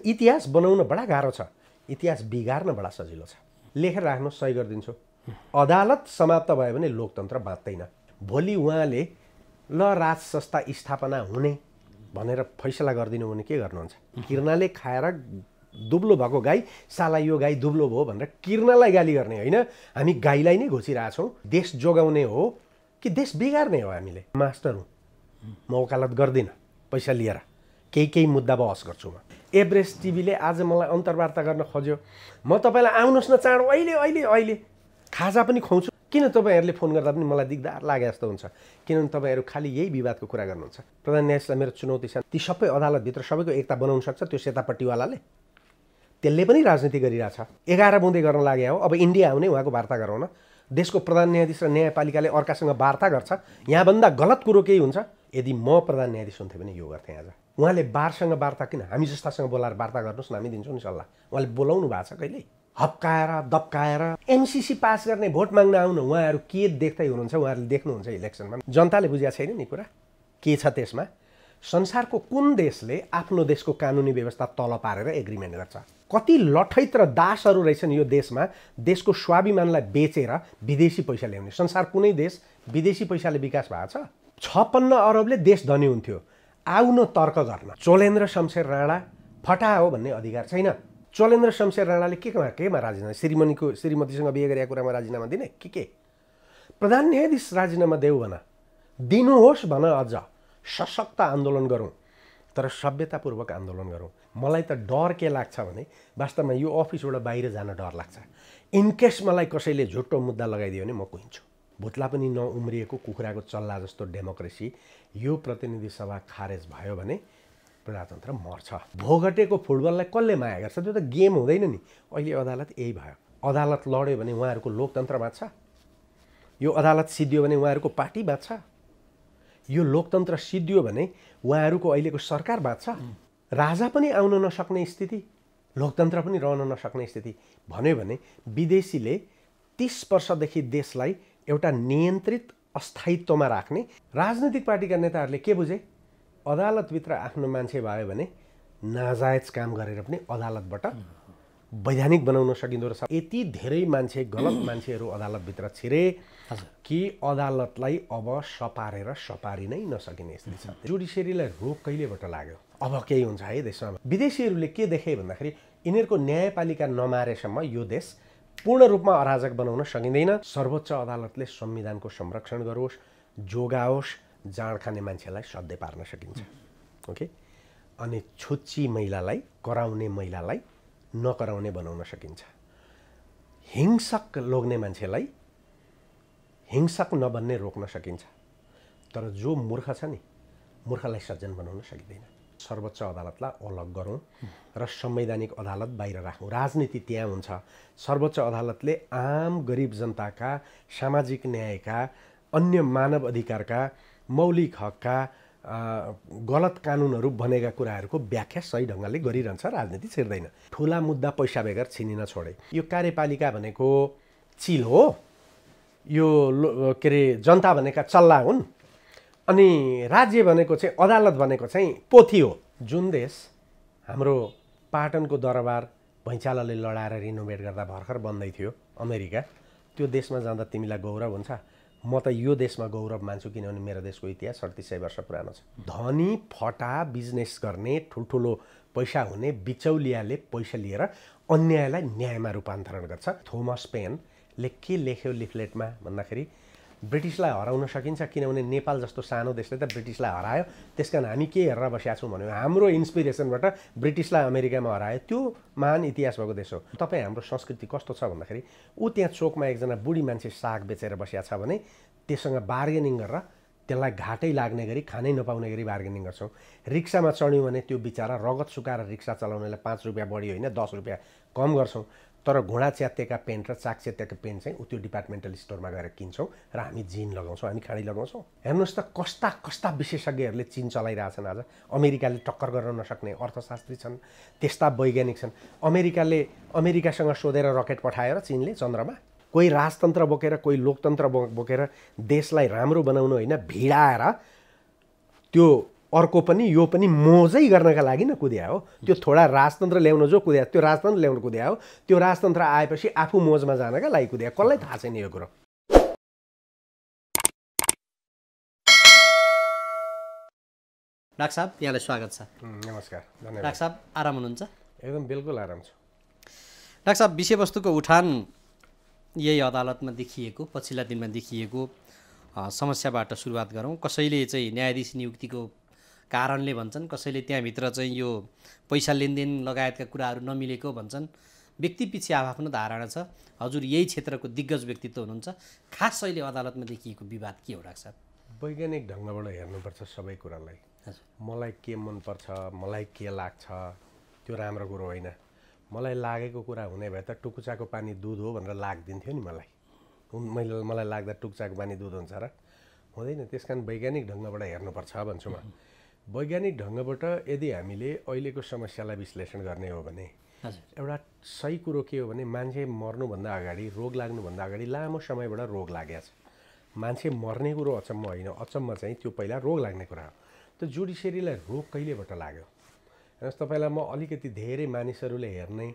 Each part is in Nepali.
इतिहास बनाउन बडा गाह्रो छ, इतिहास बिगार्न बडा सजिलो छ। लेखेर राख्नु, सही गरिदिन्छु। अदालत समाप्त भयो भने लोकतन्त्र बाँच्दैन। भोलि उहाँले ल राज संस्था स्थापना हुने भनेर फैसला गरिदिनु भने के गर्नुहुन्छ? किर्नाले खाएर दुब्लो भएको गाई, साला यो गाई दुब्लो भयो भनेर किर्नालाई गाली गर्ने होइन, हामी गाईलाई नै घोचिरहेछौँ। देश जोगाउने हो कि देश बिगार्ने हो? हामीले मास्टर हुँ, म वकालत गर्दिनँ पैसा लिएर, केही मुद्दा बहस गर्छु म। एभरेस्ट टिभीले आज मलाई अन्तर्वार्ता गर्न खोज्यो, म तपाईँलाई आउनुहोस् न चाँडो, अहिले खाजा पनि खुवाउँछु। किन तपाईँहरूले फोन गर्दा पनि मलाई दिगदार लागे जस्तो हुन्छ? किनभने तपाईँहरू खालि यही विवादको कुरा गर्नुहुन्छ। प्रधान न्यायाधीशलाई मेरो चुनौती छ, ती सबै अदालतभित्र सबैको एकता बनाउन सक्छ त्यो सेतापट्टिवालाले? त्यसले पनि राजनीति गरिरहेछ, 11 बुँदे गर्न लागे हो। अब इन्डिया आउने उहाँको वार्ता गरौँ न। देशको प्रधान न्यायाधीश र न्यायपालिकाले अर्कासँग वार्ता गर्छ, यहाँभन्दा गलत कुरो केही हुन्छ? यदि म प्रधान न्यायाधीश हुन्थेँ भने यो गर्थेँ आज। उहाँले बारसँग वार्ता किन, हामी जस्तासँग बोलाएर वार्ता गर्नुहोस् न, हामी दिन्छौँ नि सल्लाह। उहाँले बोलाउनु भएको छ कहिले? हप्काएर दप्काएर एमसिसी पास गर्ने भोट माग्न आउनु। उहाँहरू के देख्दै हुनुहुन्छ? उहाँहरूले देख्नुहुन्छ इलेक्सनमा, जनताले बुझेको छैन नि कुरा के छ त्यसमा। संसारको कुन देशले आफ्नो देशको कानुनी व्यवस्था तल पारेर एग्रिमेन्ट गर्छ? कति लठैत र दासहरू रहेछन् यो देशमा, देशको स्वाभिमानलाई बेचेर विदेशी पैसा ल्याउने। संसार कुनै देश विदेशी पैसाले विकास भएको छ? 56 अरबले देश धनी हुन्थ्यो, आउन तर्क गर्न। चोलेन्द्र शमशेर राणा फटा हो भन्ने अधिकार छैन। चोलेन्द्र शमशेर राणाले केमा राजीनामा, श्रीमतीसँग बिहे गरेका कुरामा राजीनामा दिने के? प्रधान न्यायाधीश राजीनामा देऊ भन, दिनुहोस् भन, अझ सशक्त आन्दोलन गरौँ, तर सभ्यतापूर्वक आन्दोलन गरौँ। मलाई त डर के लाग्छ भने वास्तवमा यो अफिसबाट बाहिर जान डर लाग्छ। इनकेस मलाई कसैले झुट्टो मुद्दा लगाइदियो भने म कुहिन्छु। भुत्ला पनि नउम्रिएको कुखुराको चल्ला जस्तो डेमोक्रेसी, यो प्रतिनिधि सभा खारेज भयो भने प्रजातन्त्र मर्छ। भोगटेको फुटबललाई कसले माया गर्छ? त्यो त गेम हुँदैन नि। अहिले अदालत यही भयो। अदालत लड्यो भने उहाँहरूको लोकतन्त्र बाँच्छ, यो अदालत सिद्धियो भने उहाँहरूको पार्टी बाँच्छ, यो लोकतन्त्र सिद्धियो भने उहाँहरूको अहिलेको सरकार बाँच्छ। राजा पनि आउन नसक्ने स्थिति, लोकतन्त्र पनि रहन नसक्ने स्थिति भन्यो भने विदेशीले 30 वर्षदेखि देशलाई एउटा नियन्त्रित अस्थायित्वमा राख्ने राजनीतिक पार्टीका नेताहरूले के बुझे? अदालतभित्र आफ्नो मान्छे भयो भने नाजायज काम गरेर पनि अदालतबाट वैधानिक बनाउन सकिँदो रहेछ। यति धेरै मान्छे, गलत मान्छेहरू अदालतभित्र छिरे कि अदालतलाई अब सपारी नै नसकिने स्थिति छ। जुडिसियरीलाई रोक कहिलेबाट लाग्यो? अब केही हुन्छ है देशमा? विदेशीहरूले के देखे भन्दाखेरि यिनीहरूको न्यायपालिका नमारेसम्म यो देश पूर्ण रूपमा अराजक बनाउन सकिँदैन। सर्वोच्च अदालतले संविधानको संरक्षण गरोस्, जोगाओस्, जाँड खाने मान्छेलाई सधैँ पार्न सकिन्छ। ओके, अनि छुच्ची महिलालाई, कराउने महिलालाई नकराउने बनाउन सकिन्छ। हिंसक लोग्ने मान्छेलाई हिंसक नबन्ने रोक्न सकिन्छ। तर जो मूर्ख छ नि, मूर्खलाई सज्जन बनाउन सकिँदैन। सर्वोच्च अदालतलाई अलग गरौँ र संवैधानिक अदालत बाहिर राखौँ। राजनीति त्यहाँ हुन्छ। सर्वोच्च अदालतले आम गरिब जनताका, सामाजिक न्यायका, अन्य मानव अधिकारका, मौलिक हकका, गलत कानुनहरू बनेका कुराहरूको व्याख्या सही ढङ्गले गरिरहन्छ। राजनीति छिर्दैन। ठुला मुद्दा पैसा बेगर छिनिन छोडे। यो कार्यपालिका भनेको चिल हो, यो के अरे जनता भनेका चल्ला हुन्, अनि राज्य भनेको चाहिँ, अदालत भनेको चाहिँ पोथी हो। जुन देश हाम्रो पाटनको दरबार भैँचालोले लडाएर रिनोभेट गर्दा भर्खर बन्दै थियो, अमेरिका, त्यो देशमा जाँदा तिमीलाई गौरव हुन्छ? म त यो देशमा गौरव मान्छु, किनभने मेरो देशको इतिहास 3700 वर्ष पुरानो छ। धनी फटा बिजनेस गर्ने, ठुल्ठुलो पैसा हुने बिचौलियाले पैसा लिएर अन्यायलाई न्यायमा रूपान्तरण गर्छ। थोमस पेनले के लेख्यो लिफलेटमा भन्दाखेरि ब्रिटिसलाई हराउन सकिन्छ, किनभने नेपाल जस्तो सानो देशले त ब्रिटिसलाई हरायो, त्यसकारण हामी के हेरेर बसेका छौँ भन्यो। हाम्रो इन्सपिरेसनबाट ब्रिटिसलाई अमेरिकामा हरायो, त्यो महान इतिहास भएको देश हो। तपाईँ हाम्रो संस्कृति कस्तो छ भन्दाखेरि, ऊ त्यहाँ चोकमा एकजना बुढी मान्छे साग बेचेर बसेका छ भने त्यससँग बार्गेनिङ गरेर त्यसलाई घाटै लाग्ने गरी, खानै नपाउने गरी बार्गेनिङ गर्छौँ। रिक्सामा चढ्यौँ भने त्यो बिचरा रगत सुकाएर रिक्सा चलाउनेलाई 5 रुपियाँ बढी होइन 10 रुपियाँ कम गर्छौँ। तर घुँडा च्यातेका पेन्ट र चाक च्यातेका पेन्ट चाहिँ त्यो डिपार्टमेन्टल स्टोरमा गएर किन्छौँ र हामी जिन लगाउँछौँ, हामी खाडी लगाउँछौँ। हेर्नुहोस् त कस्ता कस्ता विशेषज्ञहरूले चिन चलाइरहेछन् आज। अमेरिकाले टक्कर गर्न नसक्ने अर्थशास्त्री छन्, त्यस्ता वैज्ञानिक छन्। अमेरिकासँग सोधेर रकेट पठाएर चिनले चन्द्रमा, कोही राजतन्त्र बोकेर, कोही लोकतन्त्र बोकेर देशलाई राम्रो बनाउनु होइन, भिडाएर त्यो अर्को पनि यो पनि मोजै गर्नका लागि न कुद्या हो। त्यो थोडा राजतन्त्र ल्याउन जो कुद्या त्यो राजतन्त्र ल्याउन कुद्या हो। त्यो राजतन्त्र आएपछि आफू मोजमा जानका लागि कुद्या, कसलाई थाहा छैन यो कुरो। डाक्टर साहब यहाँलाई स्वागत छ। नमस्कार, धन्यवाद। डाक्टर साहब आराम हुनुहुन्छ? एकदम बिल्कुल आराम छु। डाक्टर साहब, विषयवस्तुको उठान यही अदालतमा देखिएको, पछिल्ला दिनमा देखिएको समस्याबाट सुरुवात गरौँ। कसैले चाहिँ न्यायाधीश नियुक्तिको कारणले भन्छन्, कसैले त्यहाँभित्र चाहिँ यो पैसा लेनदेन लगायतका कुराहरू नमिलेको भन्छन्। व्यक्ति पछि आफ्नो धारणा छ। हजुर यही क्षेत्रको दिग्गज व्यक्तित्व हुनुहुन्छ, खास अहिले अदालतमा देखिएको विवाद के हो डाक्टर साहब? वैज्ञानिक ढङ्गबाट हेर्नुपर्छ सबै कुरालाई। मलाई के मनपर्छ, मलाई के लाग्छ, त्यो राम्रो कुरो होइन। मलाई लागेको कुरा हुने भए त टुकुचाको पानी दुध हो भनेर लाग्दिन्थ्यो नि मलाई। मलाई लाग्दा टुकुचाको पानी दुध हुन्छ र? हुँदैन। त्यस कारण वैज्ञानिक ढङ्गबाट हेर्नुपर्छ भन्छु म। वैज्ञानिक ढङ्गबाट यदि हामीले अहिलेको समस्यालाई विश्लेषण गर्ने हो भने एउटा सही कुरो के हो भने मान्छे मर्नुभन्दा अगाडि, रोग लाग्नुभन्दा अगाडि लामो समयबाट रोग लागेको छ। मान्छे मर्ने कुरो अचम्म होइन, अचम्म चाहिँ त्यो पहिला रोग लाग्ने कुरा हो। त्यो जुडिसियरीलाई रोग कहिलेबाट लाग्यो? हेर्नुहोस्, तपाईँलाई म अलिकति धेरै मानिसहरूले हेर्ने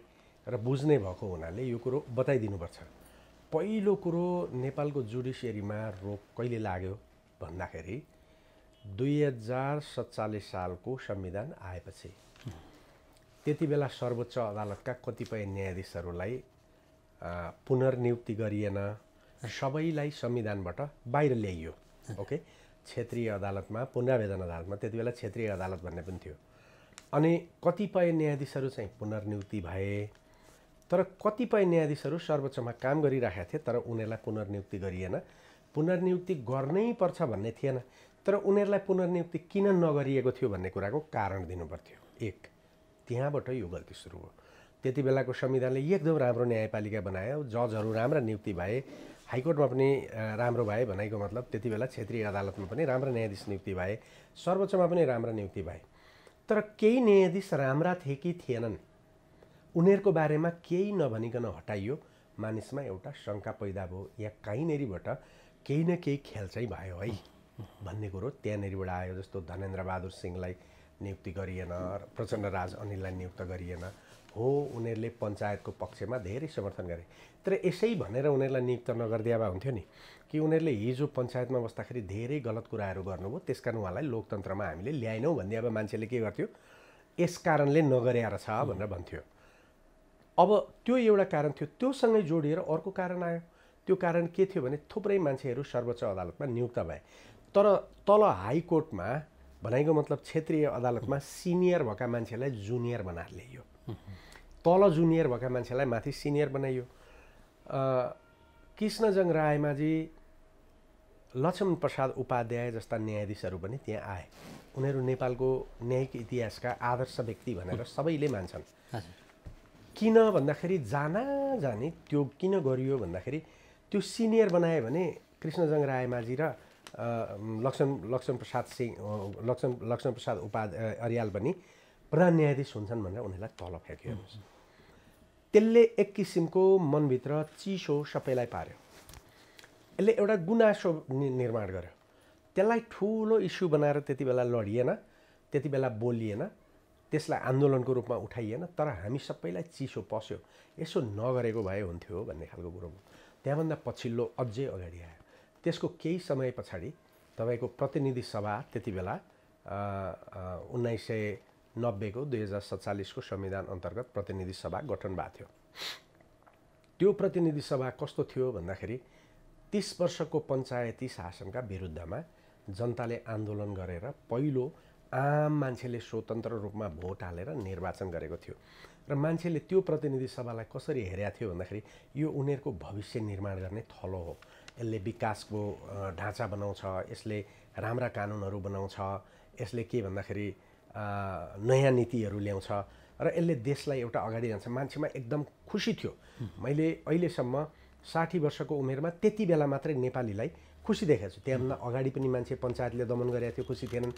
र बुझ्ने भएको हुनाले यो कुरो बताइदिनुपर्छ। पहिलो कुरो, नेपालको जुडिसियरीमा रोग कहिले लाग्यो भन्दाखेरि 2047 सालको संविधान आएपछि। त्यति बेला सर्वोच्च अदालतका कतिपय न्यायाधीशहरूलाई पुनर्नियुक्ति गरिएन, सबैलाई संविधानबाट बाहिर ल्याइयो। ओके, क्षेत्रीय अदालतमा, पुनरावेदन अदालतमा, त्यति बेला क्षेत्रीय अदालत भन्ने पनि थियो। अनि कतिपय न्यायाधीशहरू चाहिँ पुनर्नियुक्ति भए, तर कतिपय न्यायाधीशहरू सर्वोच्चमा काम गरिरहेका थिए, तर उनीहरूलाई पुनर्नियुक्ति गरिएन। पुनर्नियुक्ति गर्नै पर्छ भन्ने थिएन, तर उनीहरूलाई पुनर्नियुक्ति किन नगरिएको थियो भन्ने कुराको कारण दिनुपर्थ्यो। एक, त्यहाँबाट यो गल्ती सुरु हो। त्यति बेलाको संविधानले एकदम राम्रो न्यायपालिका बनायो, जजहरू राम्रा नियुक्ति भए, हाइकोर्टमा पनि राम्रो भए। भनेको मतलब त्यति बेला क्षेत्रीय अदालतमा पनि राम्रा न्यायाधीश नियुक्ति भए, सर्वोच्चमा पनि राम्रा नियुक्ति भए। तर केही न्यायाधीश राम्रा थिए कि थिएनन्, उनीहरूको बारेमा केही नभनिकन हटाइयो। मानिसमा एउटा शङ्का पैदा भयो, या कहीँनेरिबाट केही न केही खेल चाहिँ भयो है भन्ने कुरो त्यहाँनेरिबाट आयो। जस्तो धनेन्द्र बहादुर सिंहलाई नियुक्ति गरिएन, प्रचण्डराज अनिललाई नियुक्त गरिएन। हो, उनीहरूले पञ्चायतको पक्षमा धेरै समर्थन गरे, तर यसै भनेर उनीहरूलाई नियुक्त नगरिदिए भए हुन्थ्यो नि कि उनीहरूले हिजो पञ्चायतमा बस्दाखेरि धेरै गलत कुराहरू गर्नुभयो, त्यस कारण उहाँलाई लोकतन्त्रमा हामीले ल्याएनौँ भनिदिए भए मान्छेले के गर्थ्यो? यस कारणले नगरेर छ भनेर भन्थ्यो। अब त्यो एउटा कारण थियो, त्योसँगै जोडिएर अर्को कारण आयो। त्यो कारण के थियो भने थुप्रै मान्छेहरू सर्वोच्च अदालतमा नियुक्त भए, तर तल हाइकोर्टमा भनेको मतलब क्षेत्रीय अदालतमा सिनियर भएका मान्छेलाई जुनियर बनाएर ल्याइयो, तल जुनियर भएका मान्छेलाई माथि सिनियर बनाइयो। कृष्णजङ रायमाझी, लक्ष्मण प्रसाद उपाध्याय जस्ता न्यायाधीशहरू पनि त्यहाँ आए। उनीहरू नेपालको न्यायिक इतिहासका आदर्श व्यक्ति भनेर सबैले मान्छन्। किन भन्दाखेरि जानी त्यो किन गरियो भन्दाखेरि त्यो सिनियर बनायो भने कृष्णजङ रायमाझी र लक्ष्मण प्रसाद अर्याल पनि प्रधान न्यायाधीश हुन्छन् भनेर उनीहरूलाई तल फ्याँक्यो। त्यसले एक किसिमको मनभित्र चिसो सबैलाई पार्यो। यसले एउटा गुनासो निर्माण गर्यो। त्यसलाई ठुलो इस्यु बनाएर त्यति बेला लडिएन, त्यति बेला बोलिएन, त्यसलाई आन्दोलनको रूपमा उठाइएन, तर हामी सबैलाई चिसो पस्यो। यसो नगरेको भए हुन्थ्यो भन्ने खालको कुरो। त्यहाँभन्दा पछिल्लो अझै अगाडि आयो। त्यसको केही समय पछाडि तपाईँको प्रतिनिधि सभा, त्यति बेला 1990 को 2047 को संविधान अन्तर्गत प्रतिनिधि सभा गठन भएको थियो। त्यो प्रतिनिधि सभा कस्तो थियो भन्दाखेरि 30 वर्षको पञ्चायती शासनका विरुद्धमा जनताले आन्दोलन गरेर पहिलो आम मान्छेले स्वतन्त्र रूपमा भोट हालेर निर्वाचन गरेको थियो। र मान्छेले त्यो प्रतिनिधि सभालाई कसरी हेरेको थियो भन्दाखेरि यो उनीहरूको भविष्य निर्माण गर्ने थलो हो। यसले विकासको ढाँचा बनाउँछ, यसले राम्रा कानुनहरू बनाउँछ, यसले के भन्दाखेरि नयाँ नीतिहरू ल्याउँछ र यसले देशलाई एउटा अगाडि जान्छ। मान्छेमा एकदम खुसी थियो। मैले अहिलेसम्म 60 वर्षको उमेरमा त्यति बेला मात्रै नेपालीलाई खुसी देखेको छु। त्यहाँभन्दा अगाडि पनि मान्छे पञ्चायतले दमन गरेका थियो, खुसी थिएनन्,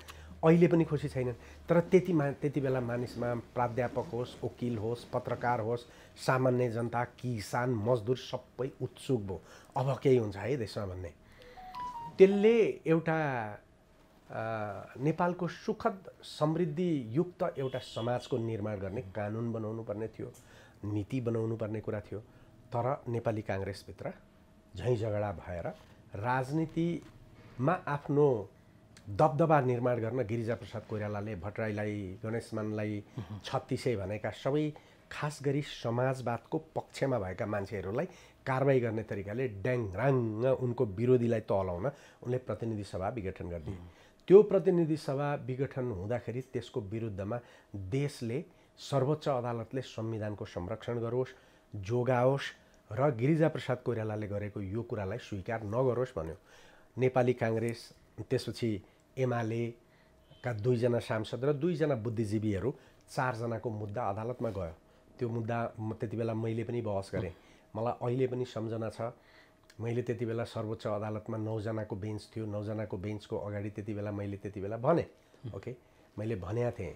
अहिले पनि खुसी छैनन्। तर त्यति बेला मानिसमा प्राध्यापक होस्, वकिल होस्, पत्रकार होस्, सामान्य जनता, किसान, मजदुर सबै उत्सुक भयो, अब केही हुन्छ है देशमा भन्ने। त्यसले एउटा नेपालको सुखद समृद्धियुक्त एउटा समाजको निर्माण गर्ने कानुन बनाउनु पर्ने थियो, नीति बनाउनु पर्ने कुरा थियो। तर नेपाली काङ्ग्रेसभित्र झैँ झगडा भएर राजनीतिमा आफ्नो दबदबा निर्माण गर्न गिरिजाप्रसाद कोइरालाले भट्टराईलाई, गणेशमानलाई 3600 भनेका सबै खास गरी समाजवादको पक्षमा भएका मान्छेहरूलाई कारबाही गर्ने तरिकाले ड्याङराङ उनको विरोधीलाई तहलाउन उनले प्रतिनिधि सभा विघटन गरिदिए। त्यो प्रतिनिधि सभा विघटन हुँदाखेरि त्यसको विरुद्धमा देशले सर्वोच्च अदालतले संविधानको संरक्षण गरोस्, जोगाओस् र गिरिजाप्रसाद कोइरालाले गरेको यो कुरालाई स्वीकार नगरोस् भन्यो। नेपाली काङ्ग्रेस, त्यसपछि एमालेका 2 जना सांसद र 2 जना बुद्धिजीवीहरू 4 जनाको मुद्दा अदालतमा गयो। त्यो मुद्दा त्यति बेला मैले पनि बहस गरेँ। मलाई अहिले पनि सम्झना छ, मैले त्यति बेला सर्वोच्च अदालतमा 9 जनाको बेन्च थियो। 9 जनाको बेन्चको अगाडि त्यति बेला भने ओके मैले भनेको थिएँ,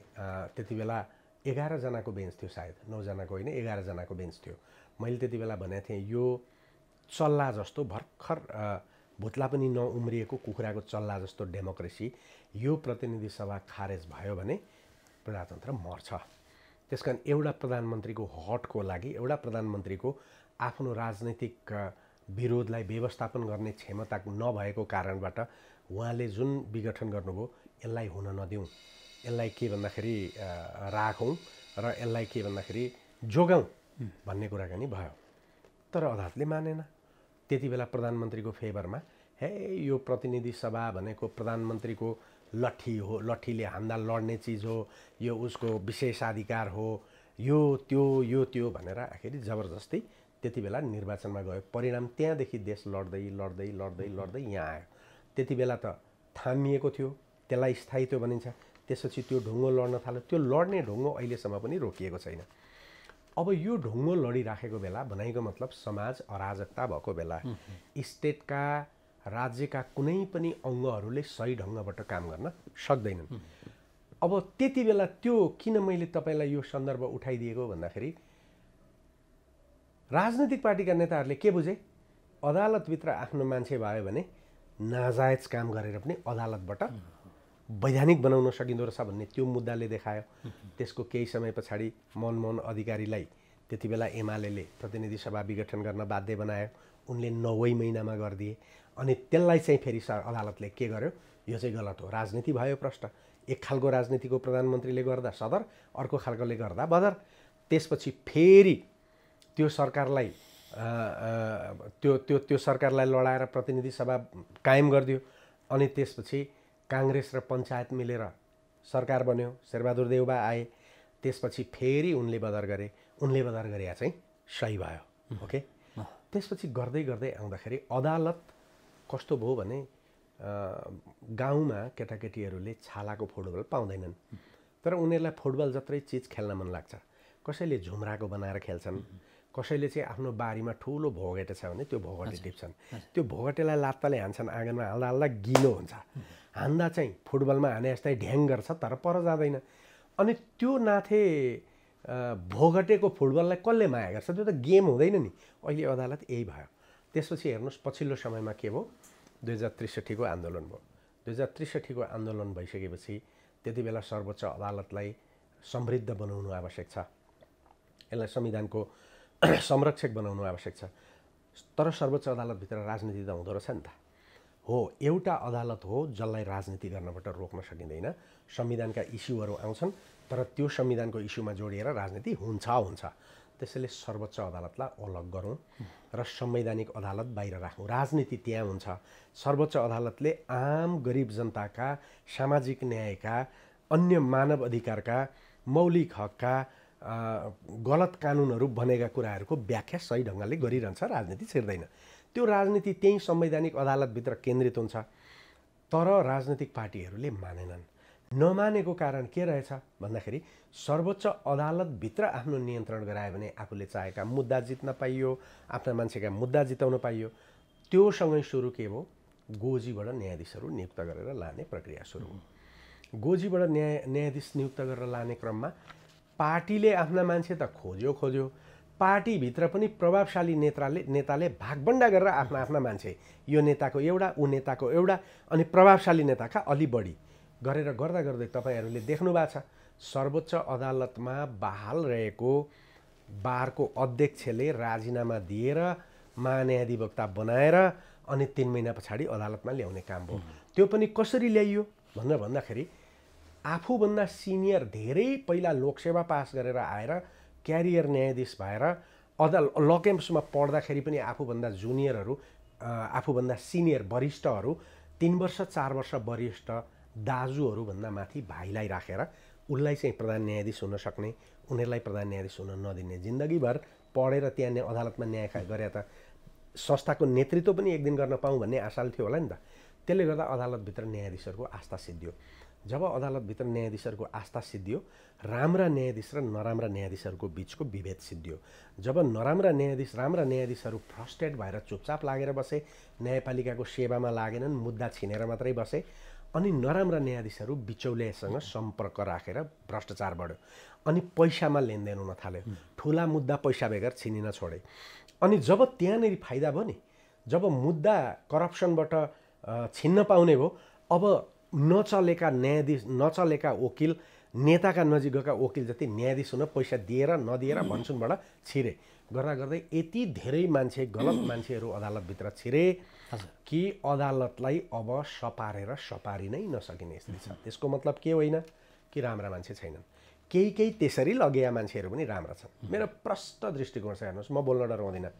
त्यति बेला 11 जनाको बेन्च थियो, सायद 9 जनाको होइन 11 जनाको बेन्च थियो। मैले त्यति बेला भनेको थिएँ यो चल्ला जस्तो भर्खर भुत्ला पनि नउम्रिएको कुखुराको चल्ला जस्तो डेमोक्रेसी, यो प्रतिनिधि सभा खारेज भयो भने प्रजातन्त्र मर्छ। त्यसकारण एउटा प्रधानमन्त्रीको हटको लागि, एउटा प्रधानमन्त्रीको आफ्नो राजनीतिक विरोधलाई व्यवस्थापन गर्ने क्षमता नभएको कारणबाट उहाँले जुन विघटन गर्नुभयो यसलाई हुन नदिउँ, यसलाई के भन्दाखेरि राखौँ र यसलाई के भन्दाखेरि जोगाउँ भन्ने कुरा पनि भयो। तर अदालतले मानेन। त्यति बेला प्रधानमन्त्रीको फेभरमा हे यो प्रतिनिधि सभा भनेको प्रधानमन्त्रीको लट्ठी हो, लट्ठीले हान्दा लड्ने चिज हो, यो उसको विशेषाधिकार हो, यो त्यो भनेर आखिरी जबरजस्ती त्यति बेला निर्वाचनमा गयो। परिणाम त्यहाँदेखि देश लड्दै यहाँ आयो। त्यति बेला त थामिएको थियो, त्यसलाई स्थायित्व भनिन्छ। त्यसपछि त्यो ढुङ्गो लड्न थाल्यो। त्यो लड्ने ढुङ्गो अहिलेसम्म पनि रोकिएको छैन। अब यो ढुङ्गो लडिराखेको बेला भनेको मतलब समाज अराजकता भएको बेला स्टेटका, राज्यका कुनै पनि अङ्गहरूले सही ढङ्गबाट काम गर्न सक्दैनन्। अब त्यति बेला त्यो किन मैले तपाईँलाई यो सन्दर्भ उठाइदिएको भन्दाखेरि राजनीतिक पार्टीका नेताहरूले के बुझे, अदालतभित्र आफ्नो मान्छे भयो भने नाजायज काम गरेर पनि अदालतबाट वैधानिक बनाउन सकिँदो रहेछ भन्ने त्यो मुद्दाले देखायो। त्यसको केही समय पछाडि मनमोहन अधिकारीलाई त्यति बेला एमालेले प्रतिनिधि सभा विघटन गर्न बाध्य बनायो। उनले 9 महिनामा गरिदिए। अनि त्यसलाई चाहिँ फेरि अदालतले के गर्यो, यो चाहिँ गलत हो, राजनीति भयो प्रष्ट। एक खालको राजनीतिको प्रधानमन्त्रीले गर्दा सदर, अर्को खालकोले गर्दा बदर। त्यसपछि फेरि त्यो सरकारलाई त्यो सरकारलाई लडाएर प्रतिनिधि सभा कायम गरिदियो। अनि त्यसपछि काङ्ग्रेस र पञ्चायत मिलेर सरकार बन्यो, शेरबहादुर देउबा आए। त्यसपछि फेरि उनले बदर गरे। उनले बदर गरे चाहिँ सही भयो। ओके, त्यसपछि गर्दै गर्दै आउँदाखेरि अदालत कस्तो भयो भने गाउँमा केटाकेटीहरूले छालाको फुटबल पाउँदैनन्, तर उनीहरूलाई फुटबल जत्रै चिज खेल्न मन लाग्छ। कसैले झुम्राको बनाएर खेल्छन्, कसैले चाहिँ आफ्नो बारीमा ठुलो भोगटे छ भने त्यो भोगटे टिप्छन्। त्यो भोगटेलाई लात्ताले हान्छन्, आँगनमा हाल्दा हाल्दा गिलो हुन्छ। हान्दा चाहिँ फुटबलमा हाने जस्तै ढ्याङ गर्छ, तर पर जाँदैन। अनि त्यो नाथे भोगटेको फुटबललाई कसले माया गर्छ? त्यो त गेम हुँदैन नि। अहिले अदालत यही भयो। त्यसपछि हेर्नुहोस् पछिल्लो समयमा के भयो, 2063 को आन्दोलन भयो। 2063 को आन्दोलन भइसकेपछि त्यति बेला सर्वोच्च अदालतलाई समृद्ध बनाउनु आवश्यक छ, यसलाई संविधानको संरक्षक बनाउनु आवश्यक छ। तर सर्वोच्च अदालतभित्र राजनीति त हुँदो रहेछ नि त। हो, एउटा अदालत हो जसलाई राजनीति गर्नबाट रोक्न सकिँदैन। संविधानका इस्युहरू आउँछन्, तर त्यो संविधानको इस्युमा जोडिएर राजनीति हुन्छ। त्यसैले सर्वोच्च अदालतलाई अलग गरौँ र संवैधानिक अदालत बाहिर राखौँ। राजनीति त्यहाँ हुन्छ। सर्वोच्च अदालतले आम गरिब जनताका, सामाजिक न्यायका, अन्य मानव अधिकारका, मौलिक हकका गलत कानुनहरू बनेका कुराहरूको व्याख्या सही ढङ्गले गरिरहन्छ। राजनीति छिर्दैन। त्यो राजनीति त्यही संवैधानिक अदालतभित्र केन्द्रित हुन्छ। तर राजनीतिक पार्टीहरूले मानेनन्। नमानेको कारण के रहेछ भन्दाखेरि सर्वोच्च अदालतभित्र आफ्नो नियन्त्रण गरायो भने आफूले चाहेका मुद्दा जित्न पाइयो, आफ्ना मान्छेका मुद्दा जिताउन पाइयो। त्योसँगै सुरु के भयो, गोजीबाट न्यायाधीशहरू नियुक्त गरेर लाने प्रक्रिया सुरु भयो। गोजीबाट न्यायाधीश नियुक्त गरेर लाने क्रममा पार्टीले आफ्ना मान्छे त खोज्यो, पार्टीभित्र पनि प्रभावशाली नेताले भागबन्डा गरेर आफ्ना आफ्ना मान्छे, यो नेताको एउटा, ऊ नेताको एउटा, अनि प्रभावशाली नेताका अलि बढी गरेर गर्दा गर्दै तपाईँहरूले देख्नु भएको छ सर्वोच्च अदालतमा बहाल रहेको बारको अध्यक्षले राजीनामा दिएर महान्यायाधिवक्ता बनाएर अनि 3 महिना पछाडि अदालतमा ल्याउने काम भयो। त्यो पनि कसरी ल्याइयो भनेर भन्दाखेरि आफूभन्दा सिनियर धेरै पहिला लोकसेवा पास गरेर आएर क्यारियर न्यायाधीश भएर ल क्याम्पसमा पढ्दाखेरि पनि आफूभन्दा जुनियरहरू, आफूभन्दा सिनियर वरिष्ठहरू, 3 वर्ष 4 वर्ष वरिष्ठ दाजुहरूभन्दा माथि भाइलाई राखेर उसलाई चाहिँ प्रधान न्यायाधीश हुन सक्ने, उनीहरूलाई प्रधान न्यायाधीश हुन नदिने, जिन्दगीभर पढेर त्यहाँ अदालतमा न्याय गरे त संस्थाको नेतृत्व पनि एक दिन गर्न पाऊँ भन्ने आशा थियो होला नि त। त्यसले गर्दा अदालतभित्र न्यायाधीशहरूको आस्था सिद्धियो। जब अदालतभित्र न्यायाधीशहरूको आस्था सिद्धियो, राम्रा न्यायाधीश र नराम्रा न्यायाधीशहरूको बिचको विभेद सिद्धियो। जब नराम्रा न्यायाधीश राम्रा न्यायाधीशहरू फ्रस्ट्रेट भएर चुपचाप लागेर बसे, न्यायपालिकाको सेवामा लागेनन्, मुद्दा छिनेर मात्रै बसे, अनि नराम्रा न्यायाधीशहरू बिचौलियासँग सम्पर्क राखेर भ्रष्टाचार बढ्यो, अनि पैसामा लेनदेन हुन थाल्यो, ठुला मुद्दा पैसा बेगर छिनिन छोडे। अनि जब त्यहाँनिर फाइदा भयो नि, जब मुद्दा करप्सनबाट छिन्न पाउने भयो, अब नचलेका न्यायाधीश, नचलेका वकिल, नेताका नजिकका वकिल जति न्यायाधीश हुन पैसा दिएर नदिएर भन्छुनबाट छिरे। गर्दा गर्दै यति धेरै मान्छे, गलत मान्छेहरू अदालतभित्र छिरे कि अदालतलाई अब सपारेर सपारि नै नसकिने स्थिति छ। त्यसको मतलब के होइन कि राम्रा मान्छे छैनन्, केही त्यसरी लगेका मान्छेहरू पनि राम्रा छन्। मेरो प्रष्ट दृष्टिकोण छ, हेर्नुहोस्, म बोल्न डराउँदिनँ।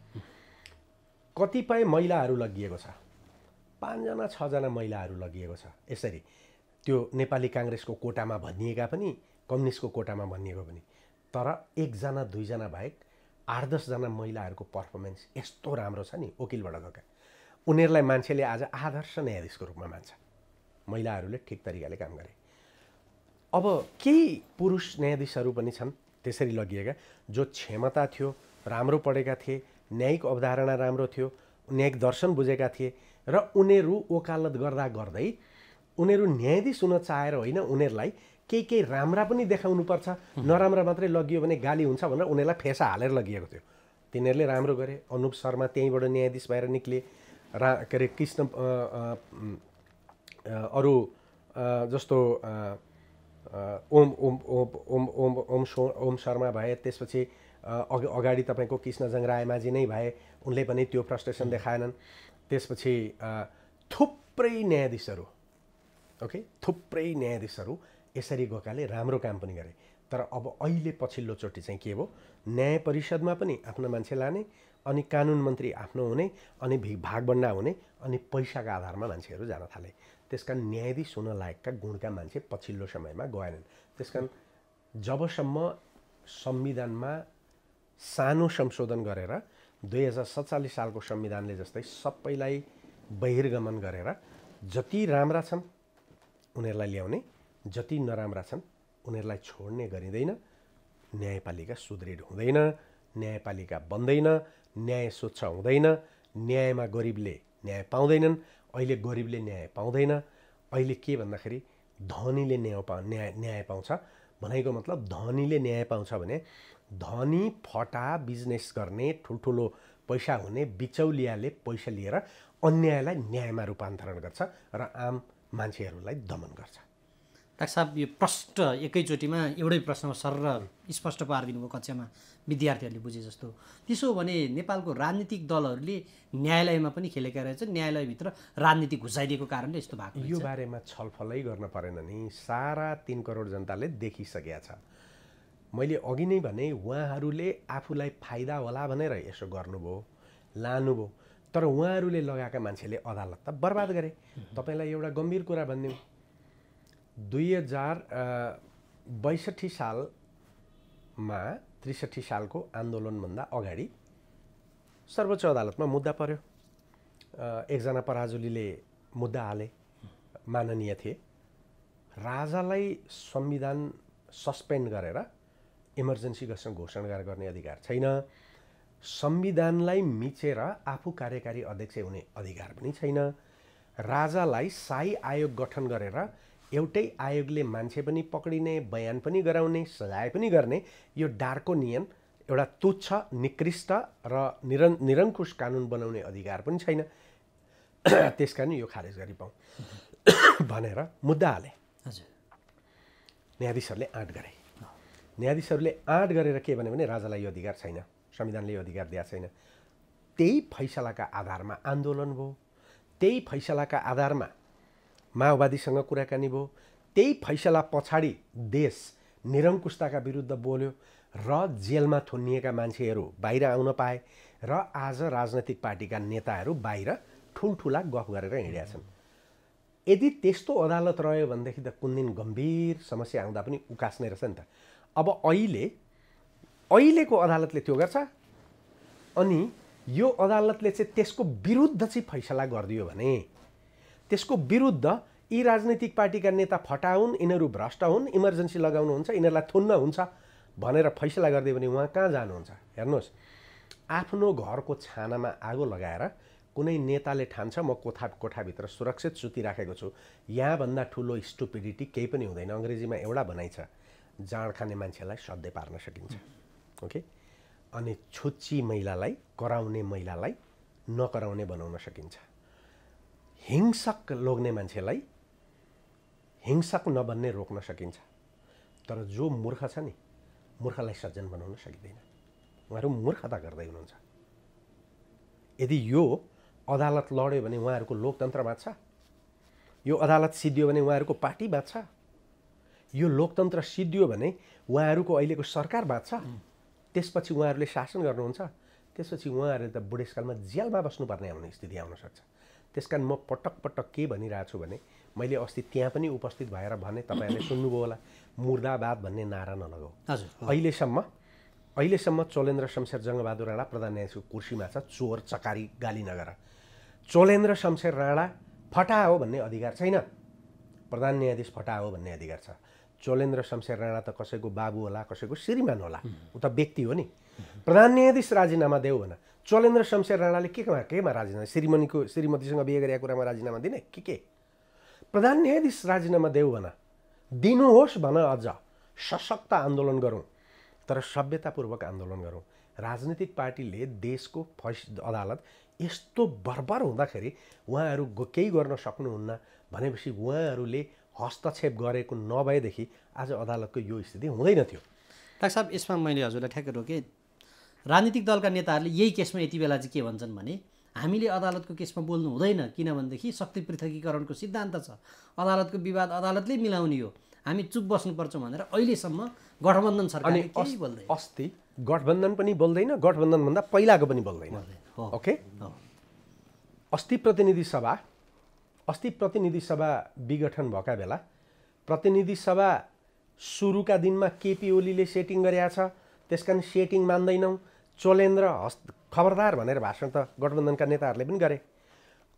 कतिपय महिलाहरू लगिएको छ, 5 जना 6 जना महिलाहरू लगिएको छ। यसरी त्यो नेपाली काङ्ग्रेसको कोटामा भनिएका पनि, कम्युनिस्टको कोटामा भनिएको पनि, तर 1 जना 2 जना बाहेक 8-10 जना महिलाहरूको पर्फर्मेन्स यस्तो राम्रो छ नि वकिलबाट गएका, उनीहरूलाई मान्छेले आज आदर्श न्यायाधीशको रूपमा मान्छ। महिलाहरूले ठिक तरिकाले काम गरे। अब केही पुरुष न्यायाधीशहरू पनि छन् त्यसरी लगिएका, जो क्षमता थियो, राम्रो पढेका थिए, न्यायिक अवधारणा राम्रो थियो, न्यायिक दर्शन बुझेका थिए, र उनीहरू वकालत गर्दा गर्दै उनीहरू न्यायाधीश हुन चाहेर होइन, उनीहरूलाई केही राम्रा पनि देखाउनुपर्छ, नराम्रा मात्रै लगियो भने गाली हुन्छ भनेर उनीहरूलाई फेसा हालेर लगिएको थियो। तिनीहरूले राम्रो गरे। अनुप शर्मा त्यहीँबाट न्यायाधीश भएर निक्ले। के अरे कृष्ण अरू जस्तो ओम शर्मा भए, त्यसपछि अगाडि तपाईँको कृष्णजङ रायमाझी नै भए, उनले पनि त्यो फ्रस्ट्रेसन देखाएनन्। त्यसपछि थुप्रै न्यायाधीशहरू, ओके, थुप्रै न्यायाधीशहरू यसरी गएकाले राम्रो काम पनि गरे। तर अब अहिले पछिल्लोचोटि चाहिँ के भयो, न्याय परिषदमा पनि आफ्नो मान्छे लाने, अनि कानुन मन्त्री आफ्नो हुने, अनि भागबन्डा हुने, अनि पैसाका आधारमा मान्छेहरू जान थाले। त्यसकारण न्यायाधीश हुन लायकका गुणका मान्छे पछिल्लो समयमा गएनन्। त्यसकारण जबसम्म संविधानमा सानो संशोधन गरेर 2047 सालको संविधानले जस्तै सबैलाई बहिर्गमन गरेर जति राम्रा छन् उनीहरूलाई ल्याउने, जति नराम्रा छन् उनीहरूलाई छोड्ने गरिँदैन, न्यायपालिका सुदृढ हुँदैन, न्यायपालिका बन्दैन, न्याय स्वच्छ हुँदैन, न्यायमा गरिबले न्याय पाउँदैनन्। अहिले गरिबले न्याय पाउँदैन। अहिले के भन्दाखेरि धनीले न्याय पाउँछ भनेको मतलब धनीले न्याय पाउँछ भने धनी फटा बिजनेस गर्ने, ठुल्ठुलो पैसा हुने बिचौलियाले पैसा लिएर अन्यायलाई न्यायमा रूपान्तरण गर्छ र आम मान्छेहरूलाई दमन गर्छ। डाक्टर साहब, यो प्रष्ट एकैचोटिमा एउटै प्रश्नमा सरर स्पष्ट पारिदिनु भयो, कक्षामा विद्यार्थीहरूले बुझे जस्तो। त्यसो हो भने नेपालको राजनीतिक दलहरूले न्यायालयमा पनि खेलेका रहेछन्, न्यायालयभित्र राजनीति घुसाइदिएको कारणले यस्तो भएको यो बारेमा छलफलै गर्न परेन नि, सारा 3 करोड जनताले देखिसकेका छ। मैले अघि नै भने उहाँहरूले आफूलाई फाइदा होला भनेर यसो गर्नुभयो, लानुभयो, तर उहाँहरूले लगाएका मान्छेले अदालत त बर्बाद गरे। तपाईँलाई एउटा गम्भीर कुरा भनिदिउँ, 2062 सालमा 63 सालको आन्दोलनभन्दा अगाडि सर्वोच्च अदालतमा मुद्दा पर्यो। एकजना पराजुलीले मुद्दा हाले, माननीय थिए। राजालाई संविधान सस्पेन्ड गरेर इमर्जेन्सी घोषणा गर्ने अधिकार छैन, संविधानलाई मिचेर आफू कार्यकारी अध्यक्ष हुने अधिकार पनि छैन, राजालाई शाही आयोग गठन गरेर एउटै आयोगले मान्छे पनि पक्रिने, बयान पनि गराउने, सजाय पनि गर्ने, यो डार्कोनियन एउटा तुच्छ निकृष्ट र निरङ्कुश कानुन बनाउने अधिकार पनि छैन। त्यसकारण यो खारेज गरी पाऊँ भनेर मुद्दा हाले। हजुर, न्यायाधीशहरूले आँट गरे। न्यायाधीशहरूले आँट गरेर के भने राजालाई यो अधिकार छैन, संविधानले यो अधिकार दिएको छैन। त्यही फैसलाका आधारमा आन्दोलन भयो, त्यही फैसलाका आधारमा माओवादीसँग कुराकानी भयो, त्यही फैसला पछाडि देश निरङ्कुशताका विरुद्ध बोल्यो र जेलमा थुनिएका मान्छेहरू बाहिर आउन पाए र आज राजनैतिक पार्टीका नेताहरू बाहिर ठुल्ठुला गफ गरेर हिँडेका छन्। यदि त्यस्तो अदालत रह्यो भनेदेखि त कुन दिन गम्भीर समस्या आउँदा पनि उकास्ने रहेछ नि त। अब अहिलेको अदालतले त्यो गर्छ, अनि यो अदालतले चाहिँ त्यसको विरुद्ध चाहिँ फैसला गरिदियो भने त्यसको विरुद्ध यी राजनैतिक पार्टीका नेता फटाउन्, यिनीहरू भ्रष्ट हुन्, इमर्जेन्सी लगाउनुहुन्छ, यिनीहरूलाई थुन्न हुन्छ भनेर फैसला गरिदियो भने उहाँ कहाँ जानुहुन्छ? हेर्नुहोस्, आफ्नो घरको छानामा आगो लगाएर कुनै नेताले ठान्छ म कोठाभित्र सुरक्षित सुतिराखेको छु, यहाँभन्दा ठुलो स्टुपिडिटी केही पनि हुँदैन। अङ्ग्रेजीमा एउटा भनाइ छ, जाँड खाने मान्छेलाई सधैँ पार्न सकिन्छ। ओके, अनि छुच्ची महिलालाई, कराउने महिलालाई नकराउने बनाउन सकिन्छ। हिंसक लोग्ने मान्छेलाई हिंसक नबन्ने रोक्न सकिन्छ। तर जो मूर्ख छ नि, मूर्खलाई सज्जन बनाउन सकिँदैन। उहाँहरू मूर्खता गर्दै हुनुहुन्छ। यदि यो अदालत लड्यो भने उहाँहरूको लोकतन्त्र बाँच्छ, यो अदालत सिद्धियो भने उहाँहरूको पार्टी बाँच्छ, यो लोकतन्त्र सिद्धियो भने उहाँहरूको अहिलेको सरकार बाँच्छ, त्यसपछि उहाँहरूले शासन गर्नुहुन्छ, त्यसपछि उहाँहरूले त बुढेसकालमा जेलमा बस्नुपर्ने आउने स्थिति आउन सक्छ। त्यसकारण म पटक पटक के भनिरहेको छु भने, मैले अस्ति त्यहाँ पनि उपस्थित भएर भने, तपाईँहरूले सुन्नुभयो होला, मुर्दाबाद भन्ने नारा नलगाऊ। अहिलेसम्म चोलेन्द्र शमशेर जङ्गबहादुर राणा प्रधान न्यायाधीशको कुर्सीमा छ, चोर चकारी गाली नगर। चोलेन्द्र शमशेर राणा फटाओ भन्ने अधिकार छैन, प्रधान न्यायाधीश फटाओ भन्ने अधिकार छ। चोलेन्द्र शमशेर राणा त कसैको बाबु होला, कसैको श्रीमान होला, ऊ त व्यक्ति हो नि। प्रधान न्यायाधीश राजीनामा देऊ भन, चोलेन्द्र शमशेर राणाले केमा राजीनामा, श्रीमतीसँग बिहे गरेका कुरामा राजीनामा दिने के? प्रधान न्यायाधीश राजीनामा देऊ भन, दिनुहोस् भन, अझ सशक्त आन्दोलन गरौँ, तर सभ्यतापूर्वक आन्दोलन गरौँ। राजनीतिक पार्टीले देशको अदालत यस्तो बर्बर हुँदाखेरि उहाँहरू केही गर्न सक्नुहुन्न भनेपछि उहाँहरूले हस्तक्षेप गरेको नभएदेखि आज अदालतको यो स्थिति हुँदैन थियो। डाक्टर साहब, यसमा मैले हजुरलाई ठ्याक्कै रोकेँ। राजनीतिक दलका नेताहरूले यही केसमा यति बेला चाहिँ के भन्छन् भने, हामीले अदालतको केसमा बोल्नु हुँदैन, किनभनेदेखि शक्ति पृथकीकरणको सिद्धान्त छ, अदालतको विवाद अदालतले मिलाउने हो, हामी चुप बस्नुपर्छ भनेर अहिलेसम्म गठबन्धन सरकारले केही बोल्दैन। अस्ति गठबन्धन पनि बोल्दैन, गठबन्धनभन्दा पहिलाको पनि बोल्दैन। ओके, अस्ति प्रतिनिधि सभा विघटन भएका बेला प्रतिनिधि सभा सुरुका दिनमा केपी ओलीले सेटिङ गरेका छ, त्यसकारण सेटिङ मान्दैनौँ, चोलेन्द्र खबरदार भनेर भाषण त गठबन्धनका नेताहरूले पनि गरे।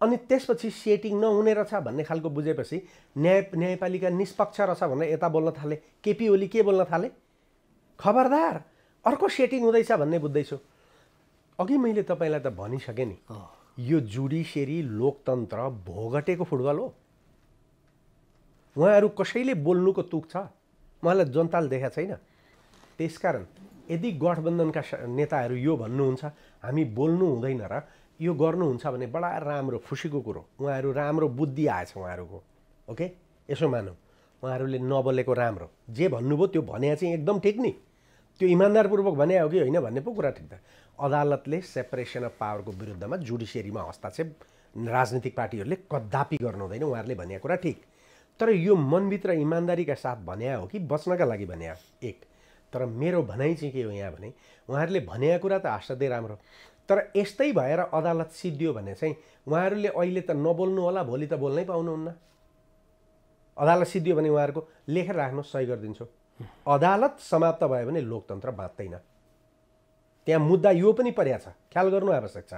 अनि त्यसपछि सेटिङ नहुने रहेछ भन्ने खालको बुझेपछि न्यायपालिका निष्पक्ष रहेछ भनेर यता बोल्न थाले। केपी ओली के बोल्न थाले? खबरदार, अर्को सेटिङ हुँदैछ भन्ने बुझ्दैछु। अघि मैले तपाईँलाई त भनिसकेँ नि, यो जुडिसियरी लोकतन्त्र भोगटेको फुटबल हो। उहाँहरू कसैले बोल्नुको तुक छ, उहाँलाई जनताले देखाएको छैन। त्यसकारण यदि गठबन्धनका नेताहरू यो भन्नुहुन्छ हामी बोल्नु हुँदैन र यो गर्नुहुन्छ भने बडा राम्रो खुसीको कुरो, उहाँहरू राम्रो बुद्धि आएछ उहाँहरूको। ओके, यसो मानौँ उहाँहरूले नबोलेको राम्रो, जे भन्नुभयो त्यो भने चाहिँ एकदम ठिक नि, त्यो इमान्दारपूर्वक भने हो कि होइन भन्ने पो कुरा ठिक त। अदालतले सेपरेसन अफ पावरको विरुद्धमा जुडिसियरीमा हस्तक्षेप राजनीतिक पार्टीहरूले कदापि गर्नु हुँदैन, उहाँहरूले भनेको कुरा ठिक। तर यो मनभित्र इमान्दारीका साथ भने हो कि बच्नका लागि भने हो? एक। तर मेरो भनाइ चाहिँ के हो यहाँ भने, उहाँहरूले भनेको कुरा त हास्यदै राम्रो, तर यस्तै भएर अदालत सिद्धियो भने चाहिँ उहाँहरूले अहिले त नबोल्नु होला, भोलि त बोल्नै पाउनुहुन्न। अदालत सिद्धियो भने उहाँहरूको लेखेर राख्नुहोस्, सही गरिदिन्छु, अदालत समाप्त भयो भने लोकतन्त्र बाँच्दैन। त्यहाँ मुद्दा यो पनि परेको छ, ख्याल गर्नु आवश्यक छ।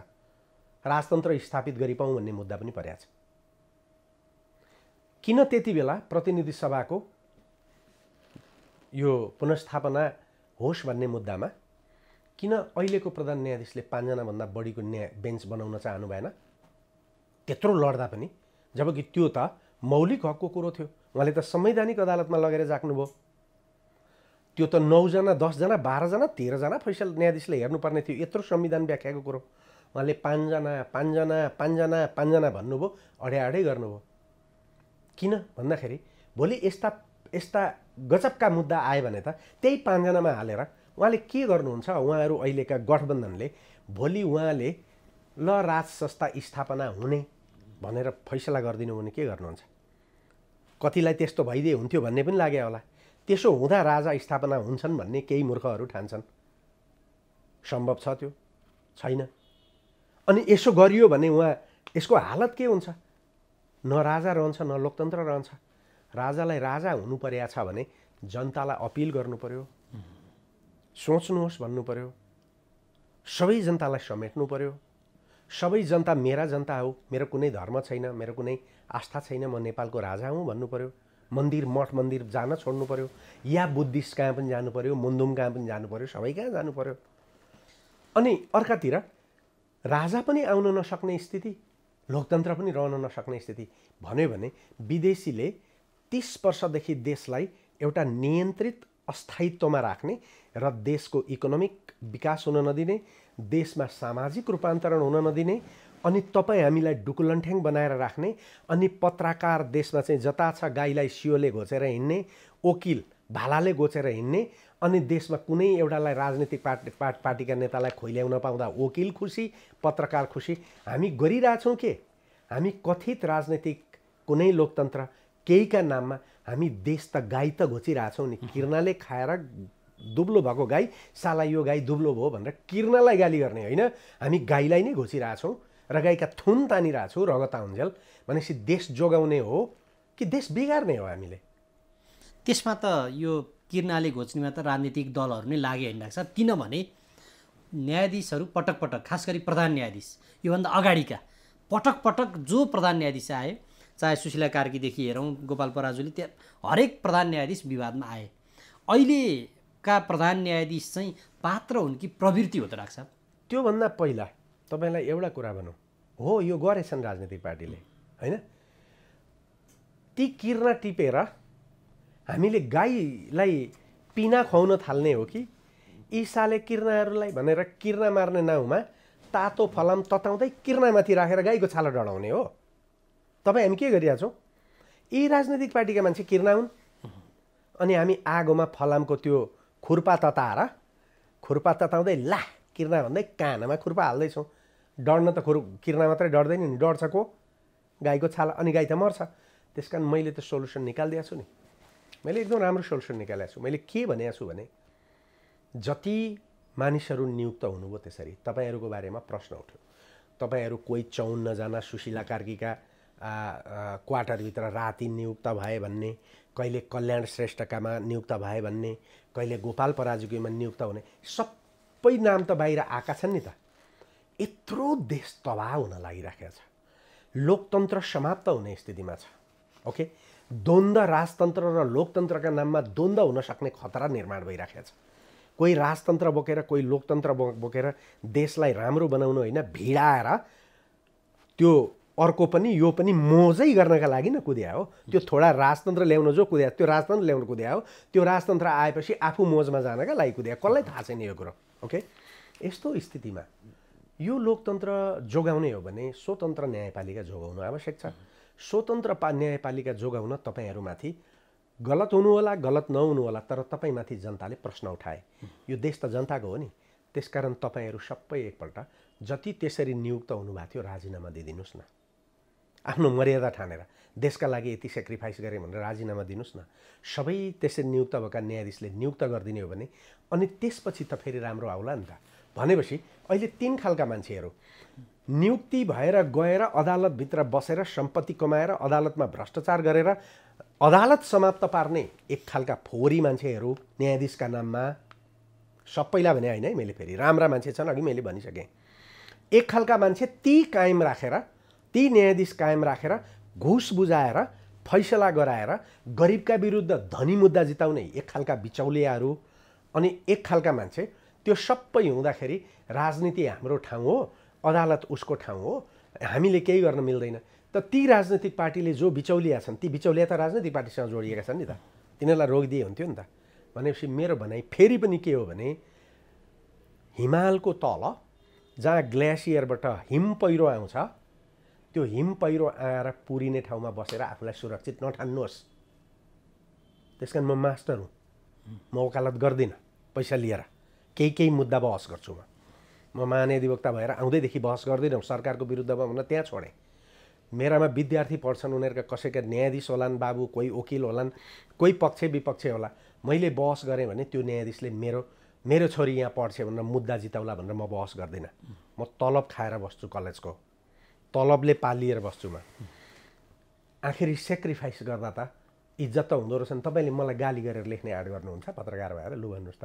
राजतन्त्र स्थापित गरिपाउँ भन्ने मुद्दा पनि परेको छ। किन त्यति बेला प्रतिनिधि सभाको यो पुनर्स्थापना होस् भन्ने मुद्दामा किन अहिलेको प्रधान न्यायाधीशले 5 जनाभन्दा बढीको बेन्च बनाउन चाहनु भएन? त्यत्रो लड्दा पनि, जबकि त्यो त मौलिक हकको कुरो थियो। उहाँले त संवैधानिक अदालतमा लगेर जाक्नुभयो। त्यो त 9 जना 10 जना 12 जना 13 जना फैसला न्यायाधीशले हेर्नुपर्ने थियो। यत्रो संविधान व्याख्याको कुरो उहाँले 5 जना भन्नुभयो, अड्याअडै गर्नुभयो। किन भन्दाखेरि भोलि यस्ता गजबका मुद्दा आयो भने त त्यही 5 जनामा हालेर उहाँले के गर्नुहुन्छ? उहाँहरू अहिलेका गठबन्धनले भोलि उहाँले ल राज संस्था स्थापना हुने भनेर फैसला गरिदिनु भने के गर्नुहुन्छ? कतिलाई त्यस्तो भइदिए हुन्थ्यो भन्ने पनि लाग्यो होला। त्यसो हुँदा राजा स्थापना हुन्छन् भन्ने केही मूर्खहरू ठान्छन्। सम्भव छ त्यो? छैन। अनि यसो गरियो भने उहाँ यसको हालत के हुन्छ? न राजा रहन्छ न लोकतन्त्र रहन्छ। राजालाई राजा हुनु परेको छ भने जनतालाई अपिल गर्नु पर्यो, सोच्नुहोस् भन्नु पर्यो, सबै जनतालाई समेट्नु पर्यो। सबै जनता मेरा जनता हो, मेरो कुनै धर्म छैन, मेरो कुनै आस्था छैन, म नेपालको राजा हुँ भन्नु पर्यो। मन्दिर मठ मन्दिर जान छोड्नु पर्यो, या बुद्धिस्ट कहाँ पनि जानु पर्यो, मुन्दुम कहाँ पनि जानु पर्यो, सबै कहाँ जानु पर्यो। अनि अर्कातिर राजा पनि आउन नसक्ने स्थिति, लोकतन्त्र पनि रहन नसक्ने स्थिति भन्यो भने विदेशीले 30 वर्षदेखि देशलाई एउटा नियन्त्रित अस्थायित्वमा राख्ने र देशको इकोनोमिक विकास हुन नदिने, देशमा सामाजिक रूपान्तरण हुन नदिने, अनि तपाईँ हामीलाई डुकुलन्ठ्याङ बनाएर राख्ने, अनि पत्रकार देशमा चाहिँ जता छ गाईलाई सियोले घोचेर हिँड्ने, वकिल भालाले घोचेर हिँड्ने, अनि देशमा कुनै एउटालाई राजनीतिक पार्टीका नेतालाई खोइल्याउन पाउँदा वकिल खुसी, पत्रकार खुसी। हामी गरिरहेछौँ के? हामी कथित राजनीतिक कुनै लोकतन्त्र केहीका नाममा हामी देश त गाई त घोचिरहेछौँ नि। किर्नाले खाएर दुब्लो भएको गाई, साला यो गाई दुब्लो भयो भनेर किर्नालाई गाली गर्ने होइन, हामी गाईलाई नै घोचिरहेछौँ र गाईका थुन तानिरहेछौँ रगत आउन्जेल। भनेपछि देश जोगाउने हो कि देश बिगार्ने हो हामीले? त्यसमा त यो किर्नाले घोच्नेमा त राजनीतिक दलहरू नै लागे होइन लाग्छ। किनभने न्यायाधीशहरू पटक पटक, खास गरी प्रधान न्यायाधीश योभन्दा अगाडिका पटक पटक जो प्रधान न्यायाधीश आए, चाहे सुशीला कार्कीदेखि हेरौँ गोपाल पराजुली, त्यहाँ हरेक प्रधान न्यायाधीश विवादमा आए। अहिलेका प्रधान न्यायाधीश चाहिँ पात्र हुन् कि प्रवृत्ति हो त राख्छ? त्योभन्दा पहिला तपाईँलाई एउटा कुरा भनौँ, हो यो गरेछन् राजनीतिक पार्टीले होइन, ती किर्ना टिपेर हामीले गाईलाई पिना खुवाउन थाल्ने हो कि यी साले किर्नाहरूलाई भनेर किर्ना मार्ने नाउँमा तातो फलाम तताउँदै किर्नामाथि राखेर गाईको छाला डढाउने हो? तपाईँ हामी के गरिरहेछौँ? यी राजनीतिक पार्टीका मान्छे किर्ना हुन्, अनि हामी आगोमा फलामको त्यो खुर्पा तताउँदै ला किर्ना भन्दै कानमा खुर्पा हाल्दैछौँ। डढ्न त किर्ना मात्रै डढ्दैन नि, डढ्छ को? गाईको छाला, अनि गाई त मर्छ। त्यस कारण मैले त सोल्युसन निकालिदिएको छु नि। मैले एकदम राम्रो सोल्युसन निकालेको छु। मैले के भनेको छु भने जति मानिसहरू नियुक्त हुनुभयो त्यसरी तपाईँहरूको बारेमा प्रश्न उठ्यो। तपाईँहरू कोही 54 जना सुशीला कार्कीका क्वार्टरभित्र राति नियुक्त भए भन्ने, कहिले कल्याण श्रेष्ठकामा नियुक्त भए भन्ने, कहिले गोपाल पराजुलीमा नियुक्त हुने, सबै नाम त बाहिर आएका छन् नि त। यत्रो देश तबाह हुन लागिराखेको छ, लोकतन्त्र समाप्त हुने स्थितिमा छ। ओके, द्वन्द्व राजतन्त्र र लोकतन्त्रका नाममा द्वन्द्व हुन सक्ने खतरा निर्माण भइराखेको छ। कोही राजतन्त्र बोकेर कोही लोकतन्त्र बोकेर देशलाई राम्रो बनाउनु होइन, भिडाएर त्यो अर्को पनि यो पनि मोजै गर्नका लागि न कुद्या हो। त्यो थोडा राजतन्त्र ल्याउन जो कुद्या, त्यो राजतन्त्र ल्याउन कुद्या हो। त्यो राजतन्त्र आएपछि आफू मोजमा जानका लागि कुद्या, कसलाई थाहा छैन यो कुरो। ओके, यस्तो स्थितिमा यो लोकतन्त्र जोगाउने हो भने स्वतन्त्र न्यायपालिका जोगाउनु आवश्यक छ। स्वतन्त्र न्यायपालिका जोगाउन तपाईँहरूमाथि गलत हुनु होला, गलत नहुनु होला, तर तपाईँमाथि जनताले प्रश्न उठाए। यो देश त जनताको हो नि। त्यसकारण तपाईँहरू सबै एकपल्ट जति त्यसरी नियुक्त हुनुभएको थियो राजीनामा दिइदिनुहोस् न। आफ्नो मर्यादा ठानेर देशका लागि यति सेक्रिफाइस गरेँ भनेर राजीनामा दिनुहोस् न। सबै त्यसरी नियुक्त भएका न्यायाधीशले नियुक्त गरिदिने हो भने अनि त्यसपछि त फेरि राम्रो आउला नि त। भनेपछि अहिले 3 खालका मान्छेहरू नियुक्ति भएर गएर अदालतभित्र बसेर सम्पत्ति कमाएर अदालतमा भ्रष्टाचार गरेर अदालत समाप्त पार्ने एक खालका फोहोरी मान्छेहरू न्यायाधीशका नाममा, सबैलाई भने होइन है, मैले फेरि राम्रा मान्छे छन् अघि मैले भनिसकेँ। एक खालका मान्छे ती न्यायाधीश कायम राखेर घुस बुझाएर फैसला गराएर गरिबका विरुद्ध धनी मुद्दा जिताउने एक खालका बिचौलियाहरू, अनि एक खालका मान्छे त्यो सबै हुँदाखेरि राजनीति हाम्रो ठाउँ हो, अदालत उसको ठाउँ हो, हामीले केही गर्न मिल्दैन। त ती राजनीतिक पार्टीले जो बिचौलिया छन्, ती बिचौलिया त राजनीतिक पार्टीसँग जोडिएका छन् नि त, तिनीहरूलाई रोकिदिए हुन्थ्यो नि त। भनेपछि मेरो भनाइ फेरि पनि के हो भने हिमालको तल जहाँ ग्लेसियरबाट हिम पहिरो आउँछ त्यो हिम पहिरो आएर पुरिने ठाउँमा बसेर आफूलाई सुरक्षित नठान्नुहोस्। त्यसकारण म मास्टर हुँ, म वकालत गर्दिनँ पैसा लिएर, केही मुद्दा बहस गर्छु। म महाधिवक्ता भएर आउँदैदेखि बहस गर्दिनँ सरकारको विरुद्धमा भनेर त्यहाँ छोडेँ। मेरामा विद्यार्थी पढ्छन्, उनीहरूका कसैका न्यायाधीश होलान् बाबु, कोही वकिल होलान्, कोही पक्ष विपक्ष होला। मैले बहस गरेँ भने त्यो न्यायाधीशले मेरो छोरी यहाँ पढ्छ भनेर मुद्दा जिताउला भनेर म बहस गर्दिनँ। म तलब खाएर बस्छु, कलेजको तलबले पालिएर बस्छु। म आखिरी सेक्रिफाइस गर्दा त इज्जत त हुँदो रहेछ नि। तपाईँले मलाई गाली गरेर लेख्ने आड गर्नुहुन्छ पत्रकार भएर? लु भन्नुहोस् त,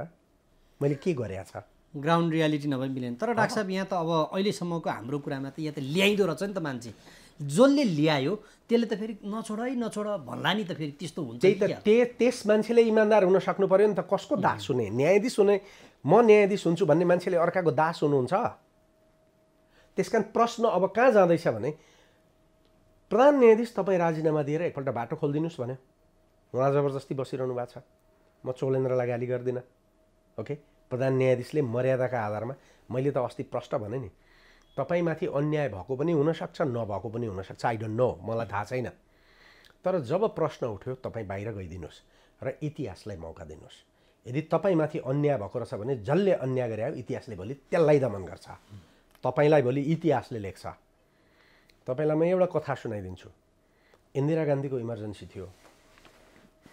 मैले के गरेको छ? ग्राउन्ड रियालिटी नभए मिलेन। तर डाक्टर साहब यहाँ त अब अहिलेसम्मको हाम्रो कुरामा त यहाँ त ल्याइदो रहेछ नि त मान्छे। जसले ल्यायो त्यसले त फेरि नछोड भन्ला नि त फेरि त्यस्तो हुन्छ। त्यही त त्यस मान्छेले इमान्दार हुन सक्नु पर्यो नि त। कसको दास हुने? न्यायाधीश हुने, म न्यायाधीश हुन्छु भन्ने मान्छेले अर्काको दास हुनुहुन्छ? त्यसकारण प्रश्न अब कहाँ जाँदैछ भने प्रधान न्यायाधीश तपाईँ राजीनामा दिएर एकपल्ट बाटो खोलिदिनुहोस् भन्यो। उहाँ जबरजस्ती बसिरहनु भएको छ। म चोलेन्द्रलाई गाली गर्दिनँ, ओके। प्रधान न्यायाधीशले मर्यादाका आधारमा, मैले त अस्ति प्रश्न भने नि, तपाईँमाथि अन्याय भएको पनि हुनसक्छ, नभएको पनि हुनसक्छ, आई डोन्ट नो, मलाई थाहा छैन। तर जब प्रश्न उठ्यो तपाईँ बाहिर गइदिनुहोस् र इतिहासलाई मौका दिनुहोस्। यदि तपाईँमाथि अन्याय भएको रहेछ भने जसले अन्याय गरे इतिहासले भोलि त्यसलाई दमन गर्छ, तपाईँलाई भोलि इतिहासले लेख्छ। तपाईँलाई म एउटा कथा सुनाइदिन्छु। इन्दिरा गान्धीको इमर्जेन्सी थियो।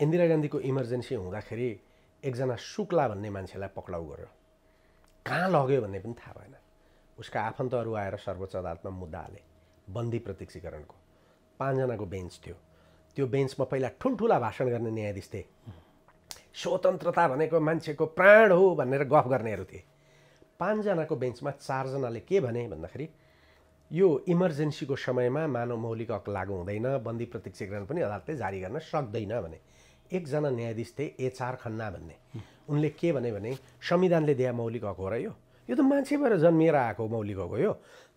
इन्दिरा गान्धीको इमर्जेन्सी हुँदाखेरि एकजना शुक्ला भन्ने मान्छेलाई पक्राउ गर्यो। कहाँ लग्यो भन्ने पनि थाहा भएन। उसका आफन्तहरू आएर सर्वोच्च अदालतमा मुद्दा हाले बन्दी प्रत्यक्षीकरणको। 5 जनाको बेन्च थियो। त्यो बेन्चमा पहिला ठुल्ठुला भाषण गर्ने न्यायाधीश थिए। स्वतन्त्रता भनेको मान्छेको प्राण हो भनेर गफ गर्नेहरू थिए। 5 जनाको बेन्चमा 4 जनाले के भने भन्दाखेरि यो इमर्जेन्सीको समयमा मानव मौलिक हक लागू हुँदैन, बन्दी प्रत्यक्षीकरण पनि अदालतले जारी गर्न सक्दैन भने। एकजना न्यायाधीश थिए HR खन्ना भन्ने। उनले के भने संविधानले दिए मौलिक हक हो र यो त मान्छे भएर जन्मिएर आएको मौलिक हक हो यो।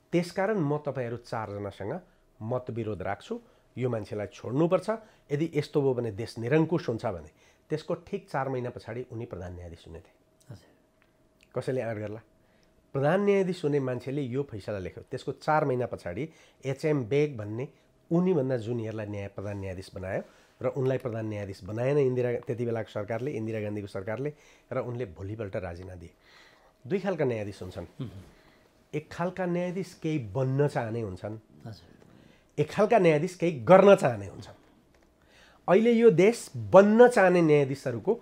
त्यसकारण म तपाईँहरू 4 जनासँग मतविरोध राख्छु, यो मान्छेलाई छोड्नुपर्छ। यदि यस्तो भयो भने देश निरङ्कुश हुन्छ भने। त्यसको ठिक 4 महिना पछाडि उनी प्रधान न्यायाधीश हुने थिए। कसैले आँट गर्ला? प्रधान न्यायाधीश हुने मान्छेले यो फैसला लेख्यो। त्यसको 4 महिना पछाडि HM बेग भन्ने उनीभन्दा जुनियरलाई प्रधान न्यायाधीश बनायो र उनलाई प्रधान न्यायाधीश बनाएन त्यति बेलाको सरकारले, इन्दिरा गान्धीको सरकारले, र उनले भोलिपल्ट राजीनामा दिए। 2 खालका न्यायाधीश हुन्छन्। एक खालका न्यायाधीश केही बन्न चाहने हुन्छन्, एक खालका न्यायाधीश केही गर्न चाहने हुन्छन्। अहिले यो देश बन्न चाहने न्यायाधीशहरूको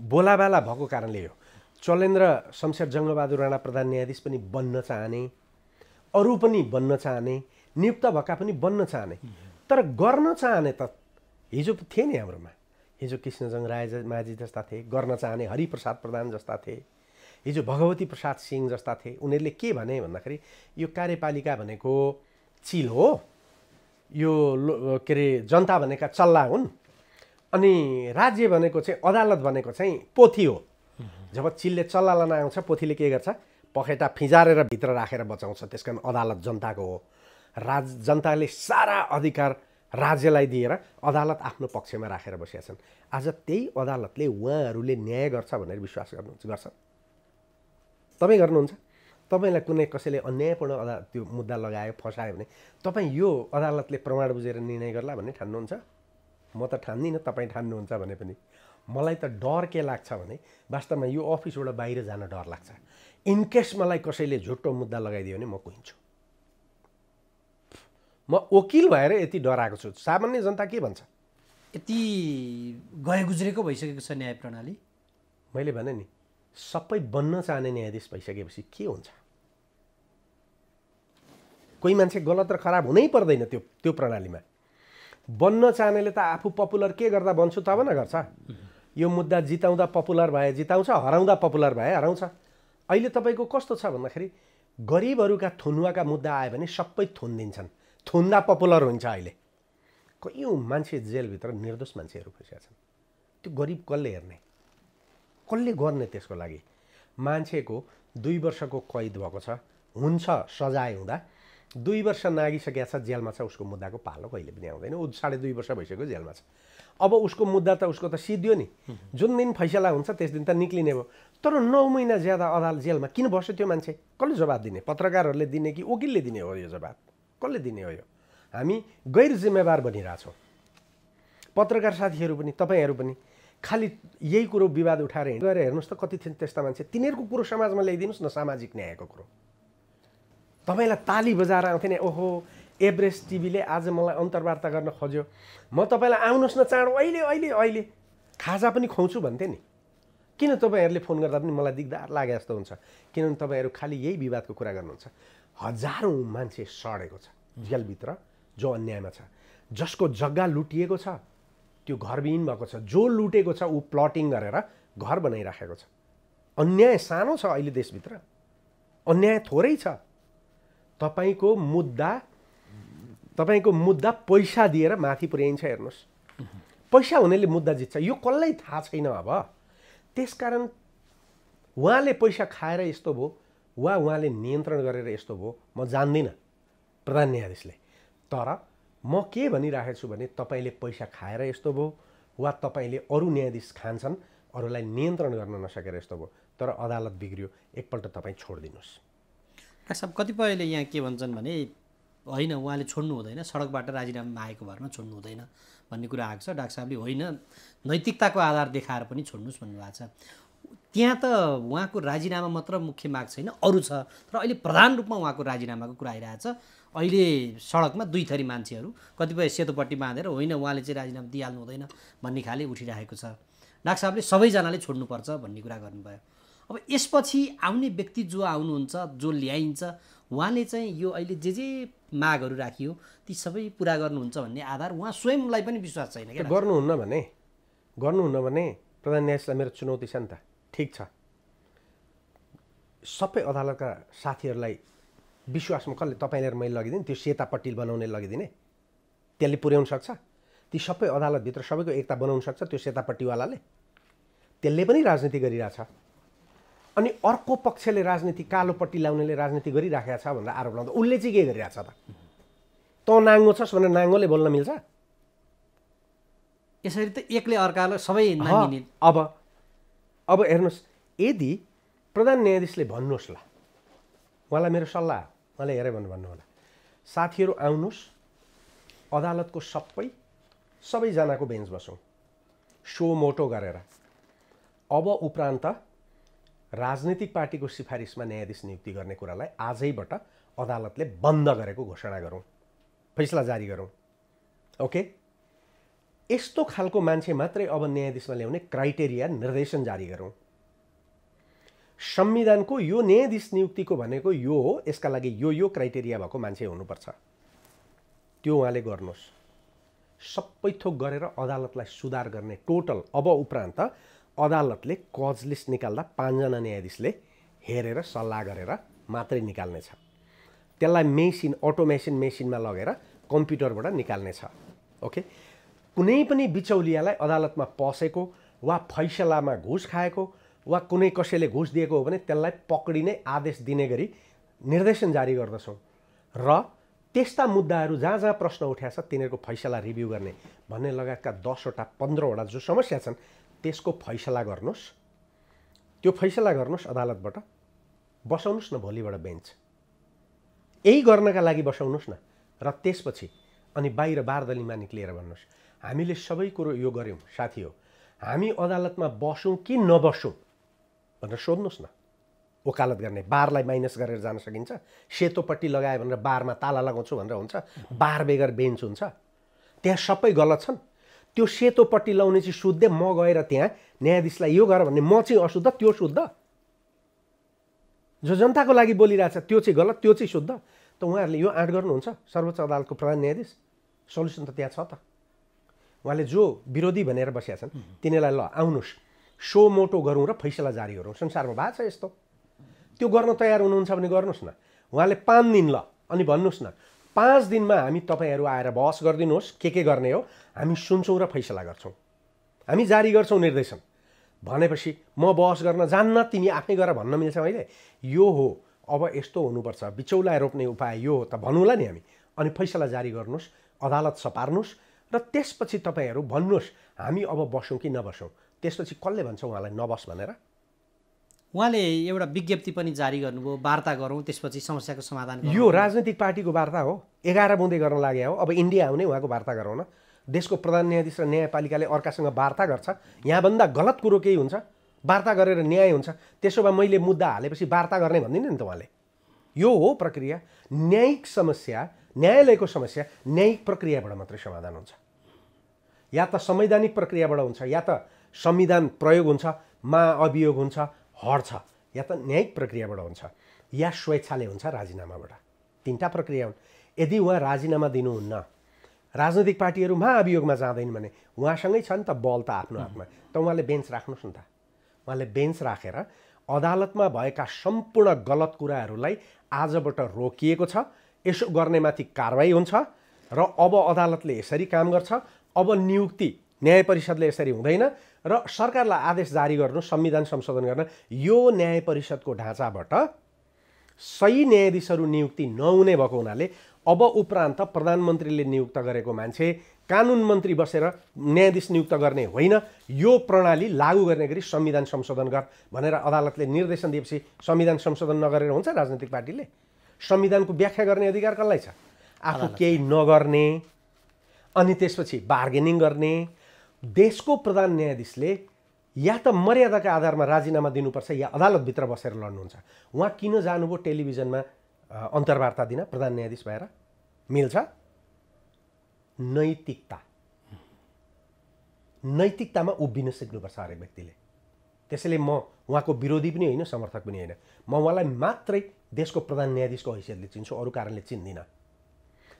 बोलाबाला भएको कारणले हो। चलेन्द्र शमशेर जङ्गबहादुर राणा प्रधान न्यायाधीश पनि बन्न चाहने, अरू पनि बन्न चाहने, नियुक्त भएका पनि बन्न चाहने। तर गर्न चाहने त हिजो थिए नि हाम्रोमा। हिजो कृष्णजङ राय माझी जस्ता थिए, गर्न चाहने हरिप्रसाद प्रधान जस्ता थिए, हिजो भगवती प्रसाद सिंह जस्ता थिए। उनीहरूले के भने भन्दाखेरि यो कार्यपालिका भनेको चिल हो, यो के अरे जनता भनेका चल्ला हुन्, अनि राज्य भनेको चाहिँ अदालत भनेको चाहिँ पोथी हो। जब चिलले चल्लालाई आउँछ, पोथीले के गर्छ? पखेटा फिजारेर भित्र राखेर बचाउँछ। त्यसकारण अदालत जनताको हो। जनताले सारा अधिकार राज्यलाई दिएर अदालत आफ्नो पक्षमा राखेर बसेका छन्। आज त्यही अदालतले उहाँहरूले न्याय गर्छ भनेर विश्वास गर्छ? तपाईँ गर्नुहुन्छ? तपाईँलाई कुनै कसैले अन्यायपूर्ण त्यो मुद्दा लगायो, फसायो भने तपाईँ यो अदालतले प्रमाण बुझेर निर्णय गर्ला भन्ने ठान्नुहुन्छ? म त ठान्दिनँ, तपाईँ ठान्नुहुन्छ भने पनि। मलाई त डर के लाग्छ भने वास्तवमा यो अफिसबाट बाहिर जान डर लाग्छ। इनकेस मलाई कसैले झुटो मुद्दा लगाइदियो भने म कुहिन्छु। म वकिल भएर यति डराएको छु। सामान्य जनता के भन्छ? यति गए गुज्रेको भइसकेको छ न्याय प्रणाली। मैले भने नि, सबै बन्न चाहने न्यायाधीश भइसकेपछि के हुन्छ? कोही मान्छे गलत र खराब हुनै पर्दैन त्यो प्रणालीमा। बन्न चाहनेले त आफू पपुलर के गर्दा बन्छु तब न गर्छ। यो मुद्दा जिताउँदा पपुलर भए जिताउँछ, हराउँदा पपुलर भए हराउँछ। अहिले तपाईँको कस्तो छ भन्दाखेरि गरिबहरूका थुनुवाका मुद्दा आयो भने सबै थुनिदिन्छन्, थुन्दा पपुलर हुन्छ। अहिले कयौँ मान्छे जेलभित्र निर्दोष मान्छेहरू फसेका छन्। त्यो गरिब कसले हेर्ने, कसले गर्ने? त्यसको लागि मान्छेको 2 वर्षको कैद भएको छ, हुन्छ सजाय हुँदा 2 वर्ष नागिसकेका छ, जेलमा छ, उसको मुद्दाको पालो कहिले पनि आउँदैन। ऊ 2.5 वर्ष भइसक्यो जेलमा छ। अब उसको मुद्दा त उसको त सिद्धियो नि। जुन दिन फैसला हुन्छ त्यस दिन त निक्लिने भयो। तर 9 महिना ज्यादा अदालत जेलमा किन बस्यो त्यो मान्छे? कसले जवाब दिने? पत्रकारहरूले दिने कि वकिलले दिने हो यो जवाब? कसले दिने हो यो? हामी गैर जिम्मेवार बनिरहेछौँ। पत्रकार साथीहरू पनि तपाईँहरू पनि खालि यही कुरो विवाद उठाएर हिँडेर हेर्नुहोस् त कति थिए त्यस्ता मान्छे। तिनीहरूको कुरो समाजमा ल्याइदिनुहोस् न, सामाजिक न्यायको कुरो। तपाईँलाई ताली बजाएर आउँथे नि, ओहो एभरेस्ट टिभीले आज मलाई अन्तर्वार्ता गर्न खोज्यो, म तपाईँलाई आउनुहोस् न चाँडो, अहिले अहिले अहिले खाजा पनि खुवाउँछु भन्थे नि। किन तपाईँहरूले फोन गर्दा पनि मलाई दिगदार लागे जस्तो हुन्छ? किनभने तपाईँहरू खालि यही विवादको कुरा गर्नुहुन्छ। हजारौँ मान्छे सडेको छ जेलभित्र जो अन्यायमा छ, जसको जग्गा लुटिएको छ, त्यो घरविहीन भएको छ, जो लुटेको छ ऊ प्लटिङ गरेर घर बनाइराखेको छ। अन्याय सानो छ अहिले देशभित्र, अन्याय थोरै छ। तपाईँको मुद्दा पैसा दिएर माथि पुर्याइन्छ। हेर्नुहोस्, पैसा हुनेले मुद्दा जित्छ, यो कसलाई थाहा छैन। अब त्यसकारण उहाँले पैसा खाएर यस्तो भयो वा उहाँले नियन्त्रण गरेर यस्तो भयो म जान्दिनँ प्रधान न्यायाधीशले। तर म के भनिरहेको छु भने तपाईँले पैसा खाएर यस्तो भयो वा तपाईँले अरू न्यायाधीश खान्छन्, अरूलाई नियन्त्रण गर्न नसकेर यस्तो भयो। तर अदालत बिग्रियो, एकपल्ट तपाईँ छोडिदिनुहोस्। डाक्टर साहब कतिपयले यहाँ के भन्छन् भने होइन उहाँले छोड्नु हुँदैन, सडकबाट राजीनामा आएको भरमा छोड्नु हुँदैन भन्ने कुरा आएको छ। डाक्टर साहबले होइन नैतिकताको आधार देखाएर पनि छोड्नुहोस् भन्नुभएको छ। त्यहाँ त उहाँको राजीनामा मात्र मुख्य माग छैन, अरू छ। तर अहिले प्रधान रूपमा उहाँको राजीनामाको कुरा आइरहेछ। अहिले सडकमा दुई थरी मान्छेहरू कतिपय सेतोपट्टि बाँधेर होइन उहाँले चाहिँ राजीनामा दिइहाल्नु हुँदैन भन्ने खाले उठिरहेको छ। डाक्टर साहबले सबैजनाले छोड्नुपर्छ भन्ने कुरा गर्नुभयो। अब यसपछि आउने व्यक्ति जो आउनुहुन्छ, जो ल्याइन्छ, उहाँले चाहिँ यो अहिले जे मागहरू राखियो ती सबै पुरा गर्नुहुन्छ भन्ने आधार उहाँ स्वयंलाई पनि विश्वास छैन। क्या गर्नुहुन्न भने प्रधान न्यायाधीशलाई मेरो चुनौती छ नि त। ठिक छ, सबै अदालतका साथीहरूलाई विश्वासमा कसले तपाईँले मैले लगिदिने, त्यो सेता पट्टिल बनाउने लगिदिने, त्यसले पुर्याउन सक्छ? ती सबै अदालतभित्र सबैको एकता बनाउन सक्छ त्यो सेता पट्टीवालाले? त्यसले पनि राजनीति गरिरहेछ। अनि अर्को पक्षले राजनीति, कालो पट्टी लाउनेले राजनीति गरिराखेको छ भनेर आरोप लाउँदा उसले चाहिँ के गरिरहेछ त? तँ नाङ्गो छस् भनेर नाङ्गोले बोल्न मिल्छ? यसरी त एकले अर्कालाई सबै नाङ्गिने। अब हेर्नुहोस्, यदि प्रधान न्यायाधीशले भन्नुहोस्, ल उहाँलाई मेरो सल्लाह, उहाँले हेरे भन्नु होला, साथीहरू आउनुहोस् अदालतको सबैजनाको बेन्च बसौँ, सो मोटो गरेर अब उपरान्त राजनीतिक पार्टीको सिफारिसमा न्यायाधीश नियुक्ति गर्ने कुरालाई आजैबाट अदालतले बन्द गरेको घोषणा गरौँ, फैसला जारी गरौँ। ओके, यस्तो खालको मान्छे मात्रै अब न्यायाधीशमा ल्याउने क्राइटेरिया, निर्देशन जारी गरौँ। संविधानको यो न्यायाधीश नियुक्तिको भनेको यो हो, यसका लागि यो क्राइटेरिया भएको मान्छे हुनुपर्छ, त्यो उहाँले गर्नुहोस्। सबै थोक गरेर अदालतलाई सुधार गर्ने टोटल अब उपरान्त अदालतले कज लिस्ट निकाल्दा 5 जना न्यायाधीशले हेरेर सल्लाह गरेर मात्रै निकाल्नेछ। त्यसलाई मेसिनमा लगेर कम्प्युटरबाट निकाल्नेछ। ओके, कुनै पनि बिचौलियालाई अदालतमा पसेको वा फैसलामा घुस खाएको वा कुनै कसैले घुस दिएको हो भने त्यसलाई पक्डिने आदेश दिने गरी निर्देशन जारी गर्दछौँ। र त्यस्ता मुद्दाहरू जहाँ प्रश्न उठाएको छ तिनीहरूको फैसला रिभ्यू गर्ने भन्ने लगायतका 10वटा 15वटा जो समस्या छन् त्यसको फैसला गर्नुहोस्। त्यो फैसला गर्नुहोस्, अदालतबाट बसाउनुहोस् न भोलिबाट बेन्च। यही गर्नका लागि बसाउनुहोस् न। र त्यसपछि अनि बाहिर बारदलीमा निक्लिएर भन्नुहोस् हामीले सबै कुरो यो गऱ्यौँ साथी हो, हामी अदालतमा बसौँ कि नबसौँ भनेर सोध्नुहोस् न। वकालत गर्ने बारलाई माइनस गरेर जान सकिन्छ? सेतो पट्टी लगायो भनेर बारमा ताला लगाउँछु भनेर हुन्छ? बार बेगर बेन्च हुन्छ? त्यहाँ सबै गलत छन्। त्यो सेतो पट्टी लाउने चाहिँ शुद्ध, म गएर त्यहाँ न्यायाधीशलाई यो गर भन्ने म चाहिँ अशुद्ध, त्यो शुद्ध? जो जनताको लागि बोलिरहेछ त्यो चाहिँ गलत, त्यो चाहिँ शुद्ध? त उहाँहरूले यो आँट गर्नुहुन्छ? सर्वोच्च अदालतको प्रधान न्यायाधीश, सल्युसन त त्यहाँ छ त। उहाँले जो विरोधी भनेर बसेका छन् तिनीहरूलाई ल आउनुहोस् सो मोटो गरौँ र फैसला जारी गरौँ। संसारमा भएको छ यस्तो, त्यो गर्न तयार हुनुहुन्छ भने गर्नुहोस् न। उहाँले 5 दिन ल अनि भन्नुहोस् न 5 दिनमा हामी तपाईँहरू आएर बहस गरिदिनुहोस् के गर्ने हो, हामी सुन्छौँ र फैसला गर्छौँ, हामी जारी गर्छौँ निर्देशन भनेपछि म बहस गर्न जान्न, तिमी आफै गर भन्न मिल्छ मैले? यो हो, अब यस्तो हुनुपर्छ, बिचौला रोप्ने उपाय यो हो त भन्नुला नि हामी। अनि फैसला जारी गर्नुहोस्, अदालत सपार्नुहोस् र त्यसपछि तपाईँहरू भन्नुहोस् हामी अब बसौँ कि नबसौँ। त्यसपछि कसले भन्छ उहाँलाई नबस भनेर? उहाँले एउटा विज्ञप्ति पनि जारी गर्नुभयो, वार्ता गरौँ त्यसपछि समस्याको समाधान गरौँ। यो राजनीतिक पार्टीको वार्ता हो, 11 बुँदे गर्न लागे हो। अब इन्डिया आउने उहाँको वार्ता गरौँ न। देशको प्रधान न्यायाधीश र न्यायपालिकाले अर्कासँग वार्ता गर्छ, यहाँभन्दा गलत कुरो केही हुन्छ? वार्ता गरेर न्याय हुन्छ। त्यसो भए मैले मुद्दा हालेपछि वार्ता गर्ने भन्दिनँ नि त उहाँले। यो हो प्रक्रिया। न्यायिक समस्या, न्यायालयको समस्या न्यायिक प्रक्रियाबाट मात्रै समाधान हुन्छ। या त संवैधानिक प्रक्रियाबाट हुन्छ, या त संविधान प्रयोग हुन्छ, महाअभियोग हुन्छ, हट्छ, या त न्यायिक प्रक्रियाबाट हुन्छ, या स्वेच्छाले हुन्छ राजीनामाबाट। 3टा प्रक्रिया हुन्। यदि उहाँ राजीनामा दिनुहुन्न, राजनैतिक पार्टीहरू महाअभियोगमा जाँदैन भने उहाँसँगै छ नि त बल त आफ्नो हातमा, त उहाँले बेन्च राख्नुहोस् न त। उहाँले बेन्च राखेर अदालतमा भएका सम्पूर्ण गलत कुराहरूलाई आजबाट रोकिएको छ, यसो गर्नेमाथि कारबाही हुन्छ र अब अदालतले यसरी काम गर्छ, अब नियुक्ति न्याय परिषदले यसरी हुँदैन र सरकारलाई आदेश जारी गर्नु, संविधान संशोधन गर्न। यो न्याय परिषदको ढाँचाबाट सही न्यायाधीशहरू नियुक्ति नहुने भएको हुनाले अब उपरान्त प्रधानमन्त्रीले नियुक्त गरेको मान्छे कानुन मन्त्री बसेर न्यायाधीश नियुक्त गर्ने होइन, यो प्रणाली लागू गर्ने गरी संविधान संशोधन गर भनेर अदालतले निर्देशन दिएपछि संविधान संशोधन नगरेर हुन्छ? राजनीतिक पार्टीले संविधानको व्याख्या गर्ने अधिकार कसलाई छ? आफू केही नगर्ने अनि त्यसपछि बार्गेनिङ गर्ने। देशको प्रधान न्यायाधीशले या त मर्यादाका आधारमा राजीनामा दिनुपर्छ या अदालतभित्र बसेर लड्नुहुन्छ। उहाँ किन जानुभयो टेलिभिजनमा अन्तर्वार्ता दिन प्रधान न्यायाधीश भएर? मिल्छ? नैतिकतामा उभिन सिक्नुपर्छ हरेक व्यक्तिले। त्यसैले म उहाँको विरोधी पनि होइन, समर्थक पनि होइन। म उहाँलाई मात्रै देशको प्रधान न्यायाधीशको हैसियतले चिन्छु, अरू कारणले चिन्दिनँ।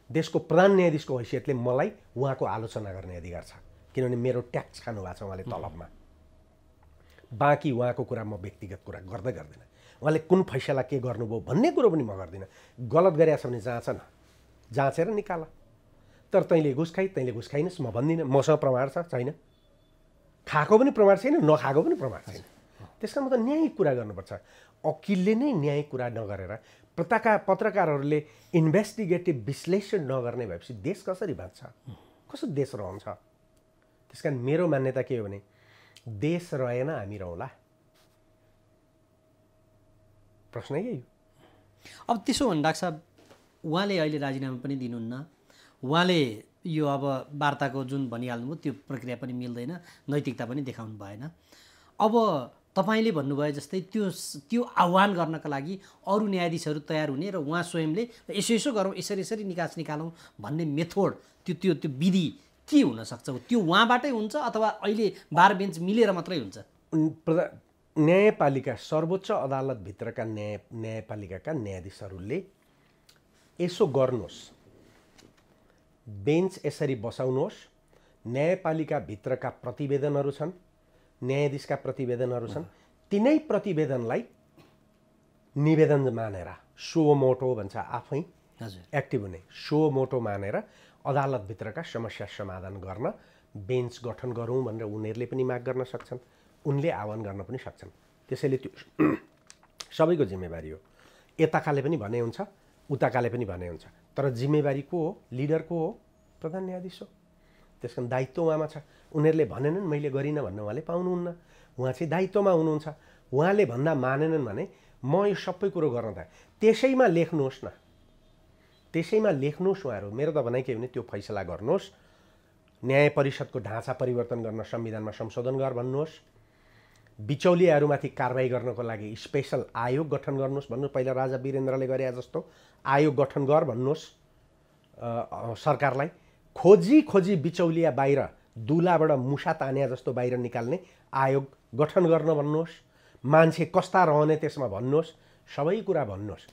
देशको प्रधान न्यायाधीशको हैसियतले मलाई उहाँको आलोचना गर्ने अधिकार छ, किनभने मेरो ट्याक्स खानु भएको छ उहाँले तलबमा। बाँकी उहाँको कुरा म व्यक्तिगत कुरा गर्दै गर्दिनँ। उहाँले कुन फैसला के गर्नुभयो भन्ने कुरो पनि म गर्दिनँ। गलत गरेको छ भने जाँच न, जाँचेर निकाल। तर तैँले घुस खाइ, तैँले घुस खाइनस् म भन्दिनँ। मसँग प्रमाण छ छैन, खाएको पनि प्रमाण छैन, नखाएको पनि प्रमाण छैन। त्यस कारण म त न्यायिक कुरा गर्नुपर्छ। वकिलले नै न्यायिक कुरा नगरेर पत्रकारहरूले इन्भेस्टिगेटिभ विश्लेषण नगर्ने भएपछि देश कसरी बाँच्छ? कसो देश रहन्छ? त्यस कारण मेरो मान्यता के हो भने देश रहेन हामी रहला। प्रश्न यही हो। अब त्यसो भने डाक्टर साहब, उहाँले अहिले राजीनामा पनि दिनुहुन्न, उहाँले यो अब वार्ताको जुन भनिहाल्नुभयो त्यो प्रक्रिया पनि मिल्दैन, नैतिकता पनि देखाउनु भएन। अब तपाईँले भन्नुभयो जस्तै त्यो आह्वान गर्नका लागि अरू न्यायाधीशहरू तयार हुने र उहाँ स्वयंले यसो गरौँ, यसरी निकास निकालौँ भन्ने मेथड, त्यो विधि के हुनसक्छ? त्यो उहाँबाटै हुन्छ अथवा अहिले बार बेन्च मिलेर मात्रै हुन्छ? न्यायपालिका, सर्वोच्च अदालतभित्रका न्यायपालिकाका न्यायाधीशहरूले यसो गर्नुहोस्, बेन्च यसरी बसाउनुहोस्, न्यायपालिकाभित्रका प्रतिवेदनहरू छन्, न्यायाधीशका प्रतिवेदनहरू छन्, तिनै प्रतिवेदनलाई निवेदन मानेर सो मोटो भन्छ, आफै एक्टिभ हुने सो मोटो मानेर अदालतभित्रका समस्या समाधान गर्न बेन्च गठन गरौँ भनेर उनीहरूले पनि माग गर्न सक्छन्, उनले आह्वान गर्न पनि सक्छन्। त्यसैले त्यो सबैको जिम्मेवारी हो। यताकाले पनि भने हुन्छ, उताकाले पनि भने हुन्छ, तर जिम्मेवारी को हो? लिडरको हो, प्रधान न्यायाधीश हो। त्यस कारण दायित्व उहाँमा छ। उनीहरूले भनेनन् मैले गरिनँ भन्न उहाँले पाउनुहुन्न। उहाँ चाहिँ दायित्वमा हुनुहुन्छ। उहाँले भन्दा मानेनन् भने म यो सबै कुरो गर्न थालेँ। त्यसैमा लेख्नुहोस् न, त्यसैमा लेख्नुहोस् उहाँहरू। मेरो त भनाइ के भने त्यो फैसला गर्नुहोस्, न्याय परिषदको ढाँचा परिवर्तन गर्न संविधानमा संशोधन गर भन्नुहोस्, बिचौलियाहरूमाथि कारबाही गर्नको लागि स्पेसल आयोग गठन गर्नुहोस् भन्नुहोस्, पहिला राजा वीरेन्द्रले गरे जस्तो आयोग गठन गर भन्नुहोस् सरकारलाई। खोजी बिचौलिया बाहिर दुलाबाट मुसा तान्या जस्तो बाहिर निकाल्ने आयोग गठन गर्न भन्नुहोस्, मान्छे कस्ता रहने त्यसमा भन्नुहोस्, सबै कुरा भन्नुहोस्।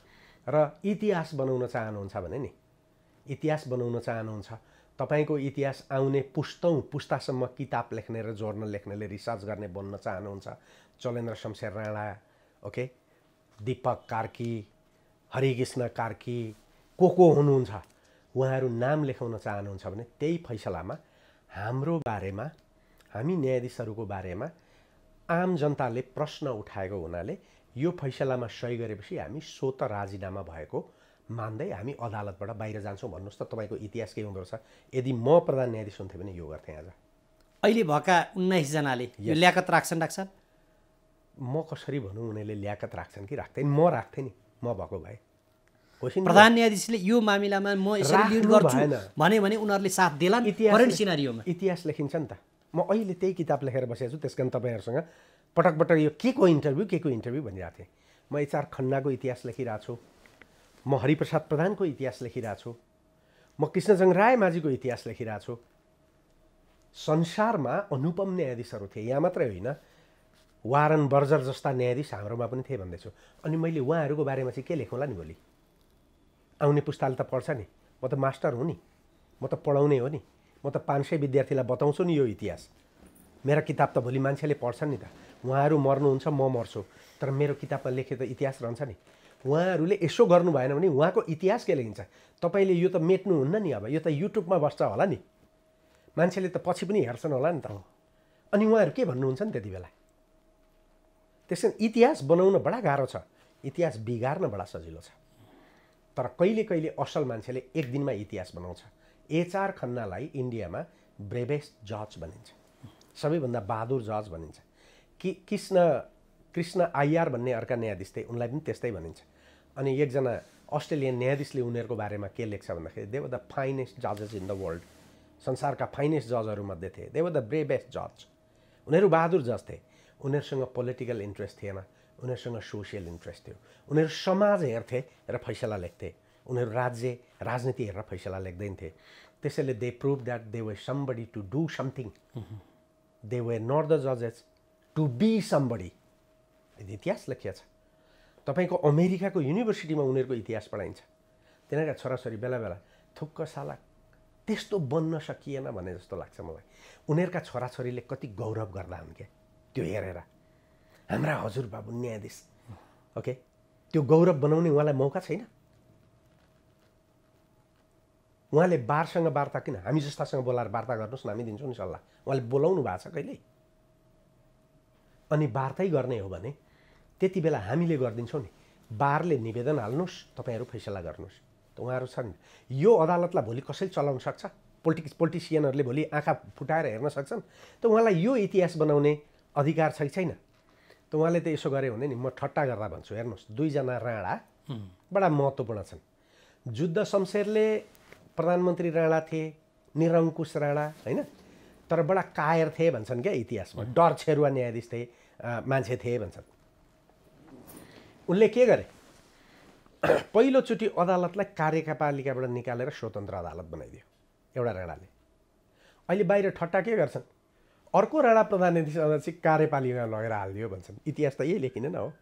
र इतिहास बनाउन चाहनुहुन्छ भने नि, इतिहास बनाउन चाहनुहुन्छ, तपाईँको इतिहास आउने पुस्तासम्म किताब लेख्ने र जर्नल लेख्नेले रिसर्च गर्ने बन्न चाहनुहुन्छ, चलेन्द्र शमशेर राणा, ओके, दीपक कार्की, हरिकृष्ण कार्की, को हुनुहुन्छ, उहाँहरू नाम लेखाउन चाहनुहुन्छ भने त्यही फैसलामा हाम्रो बारेमा, हामी न्यायाधीशहरूको बारेमा आम जनताले प्रश्न उठाएको हुनाले यो फैसलामा सही गरेपछि हामी स्वतः राजीनामा भएको मान्दै हामी अदालतबाट बाहिर जान्छौँ भन्नुहोस् त तपाईँको इतिहास के हुँदो रहेछ। यदि म प्रधान न्यायाधीश हुन्थेँ भने यो गर्थेँ आज। अहिले भएका 19 जनाले यो ल्याकत राख्छन् डाक्टर साहब? म कसरी भनौँ उनीहरूले ल्याकत राख्छन् कि राख्दैन, म राख्थेँ नि, म भएको भए। प्रधान न्यायाधीशले यो मामिलामा म यसरी लिड गर्छु भने उनीहरूले साथ देलान् करेन्ट सिनारियोमा। इतिहास लेखिन्छ नि त। म अहिले त्यही किताब लेखेर बसेको छु, त्यस कारण तपाईँहरूसँग पटक पटक यो के को इन्टरभ्यू भनिरहेको थिएँ। म HR खन्नाको इतिहास लेखिरहेको छु, म हरिप्रसाद प्रधानको इतिहास लेखिरहेको छु, म कृष्णजङ रायमाझीको इतिहास लेखिरहेको छु। संसारमा अनुपम न्यायाधीशहरू थिए, यहाँ मात्रै होइन, वारन बर्जर जस्ता न्यायाधीश हाम्रोमा पनि थिए भन्दैछु। अनि मैले उहाँहरूको बारेमा चाहिँ के लेखौँला नि भोलि? आउने पुस्ताले त पढ्छ नि, म त मास्टर हुँ नि, म त पढाउने हो नि, म त 500 विद्यार्थीलाई बताउँछु नि यो इतिहास। मेरा किताब त भोलि मान्छेले पढ्छन् नि त। उहाँहरू मर्नुहुन्छ, म मर्छु, तर मेरो किताबमा लेखेको इतिहास रहन्छ नि। उहाँहरूले यसो गर्नु भएन भने उहाँको इतिहास के लेखिन्छ? तपाईँले यो त मेट्नुहुन्न नि, अब यो त युट्युबमा बस्छ होला नि, मान्छेले त पछि पनि हेर्छन् होला नि त। अनि उहाँहरू के भन्नुहुन्छ नि त्यति बेला? त्यस कारण इतिहास बनाउन बडा गाह्रो छ, इतिहास बिगार्न बडा सजिलो छ। तर कहिले कहिले असल मान्छेले एक दिनमा इतिहास बनाउँछ। HR खन्नालाई इन्डियामा ब्रेभेस्ट जज भनिन्छ, सबैभन्दा बहादुर जज भनिन्छ। कृष्ण IR भन्ने अर्का न्यायाधीश थिए, उनलाई पनि त्यस्तै भनिन्छ। अनि एकजना अस्ट्रेलियन न्यायाधीशले उनीहरूको बारेमा के लेख्छ भन्दाखेरि दे वर द फाइनेस्ट जजेस इन द वर्ल्ड, संसारका फाइनेस्ट जजहरूमध्ये थिए। दे वर द ब्रेभेस्ट जज। उनीहरू बहादुर जज थिए। उनीहरूसँग पोलिटिकल इन्ट्रेस्ट थिएन, उनीहरूसँग सोसियल इन्ट्रेस्ट थियो। उनीहरू समाज हेर्थे र फैसला लेख्थे, उनीहरू राजनीति हेरेर फैसला लेख्दैनथे। त्यसैले they proved that they were somebody to do something. They were not the जजेस टु बी समबडी। इतिहास लेखिया छ। तपाईँको अमेरिकाको युनिभर्सिटीमा उनीहरूको इतिहास पढाइन्छ। तिनीहरूका छोराछोरी बेला बेला थुक्क साला त्यस्तो बन्न सकिएन भने जस्तो लाग्छ मलाई। उनीहरूका छोराछोरीले कति गौरव गर्दा हुन् क्या त्यो हेरेर, हाम्रा हजुरबाबु न्यायाधीश। ओके, त्यो गौरव बनाउने उहाँलाई मौका छैन। उहाँले बारसँग वार्ता किन, हामी जस्तासँग बोलाएर वार्ता गर्नुहोस् न, हामी दिन्छौँ नि सल्लाह। उहाँले बोलाउनु भएको छ कहिल्यै? अनि वार्तै गर्ने हो भने त्यति बेला हामीले गरिदिन्छौँ नि। बारले निवेदन हाल्नुहोस्, तपाईँहरू फैसला गर्नुहोस्। त उहाँहरू छन्। यो अदालतलाई भोलि कसैले चलाउन सक्छ? पोलिटिसियनहरूले भोलि आँखा फुटाएर हेर्न सक्छन्? त उहाँलाई यो इतिहास बनाउने अधिकार छैन। त उहाँले त यसो गरे हुँदैन नि। म ठट्टा गर्दा भन्छु, हेर्नुहोस्, 2 जना राणा बडा महत्त्वपूर्ण छन्। जुद्ध शमशेरले प्रधानमन्त्री राणा थिए, निरङ्कुश राणा, होइन, तर बडा कायर थिए भन्छन् क्या इतिहासमा। डर छेरुवा न्यायाधीश थिए, मान्छे थिए भन्छन्। उनले के गरे? पहिलोचोटि अदालतलाई कार्यपालिकाबाट निकालेर स्वतन्त्र अदालत बनाइदियो एउटा राणाले। अहिले बाहिर ठट्टा के गर्छन्? अर्को राणा प्रधान न्यायाधीश चाहिँ कार्यपालिकामा लगेर हालिदियो भन्छन्। इतिहास त यही लेखिँदैन हो?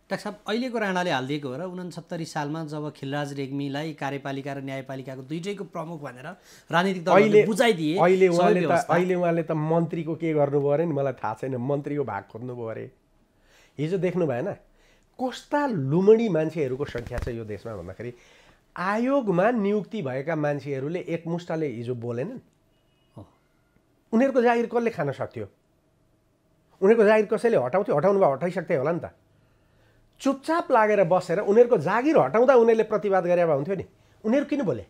डाक्टर साहब, अहिलेको राणाले हालिदिएको हो र 69 सालमा जब खिलराज रेग्मीलाई कार्यपालिका र न्यायपालिकाको दुईटैको प्रमुख भनेर राजनीतिक दलहरूले बुझाइदिए, अहिले उहाँले त मन्त्रीको के गर्नुभयो अरे नि, मलाई थाहा छैन। मन्त्रीको भाग खोज्नुभयो अरे। हिजो देख्नु भएन कस्ता लुमडी मान्छेहरूको सङ्ख्या छ यो देशमा भन्दाखेरि? आयोगमा नियुक्ति भएका मान्छेहरूले एकमुष्टले हिजो बोलेनन्। उनीहरूको जागिर कसले खान सक्थ्यो? उनीहरूको जागिर कसैले हटाउँथ्यो? हटाउनु भए हटाइसक्थे होला नि त। चुपचाप लागेर बसेर उनीहरूको जागिर हटाउँदा उनीहरूले प्रतिवाद गरे भए हुन्थ्यो नि। उनीहरू किन बोले?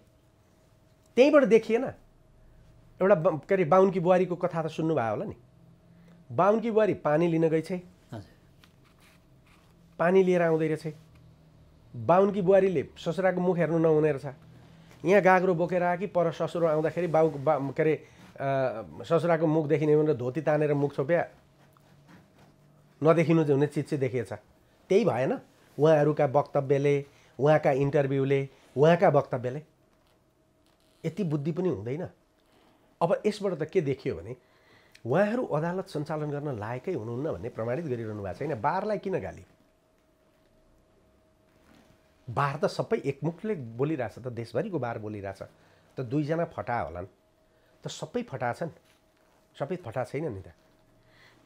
त्यहीँबाट देखिएन? एउटा के अरे बाहुनकी बुहारीको कथा त सुन्नुभयो होला नि। बाहुनकी बुहारी पानी लिन गई छ, पानी लिएर आउँदै रहेछ। बाहुनकी बुहारीले ससुराको मुख हेर्नु नहुने रहेछ। यहाँ गाग्रो बोकेर आयो कि पर ससुरो आउँदाखेरि के अरे ससुराको मुख देखिने भनेर धोती तानेर मुख छोप्या, नदेखिनु हुने चिज चाहिँ देखिएछ। त्यही भएन उहाँहरूका वक्तव्यले, उहाँका इन्टरभ्यूले, उहाँका वक्तव्यले? यति बुद्धि पनि हुँदैन। अब यसबाट त के देखियो भने उहाँहरू अदालत सञ्चालन गर्न लायकै हुनुहुन्न भन्ने प्रमाणित गरिरहनु भएको छैन। बारलाई किन गाली? बार त सबै एकमुखले बोलिरहेछ त, देशभरिको बार बोलिरहेछ। त 2 जना फटा होलान् त, सबै फटा छन्? सबै फटा छैन नि त।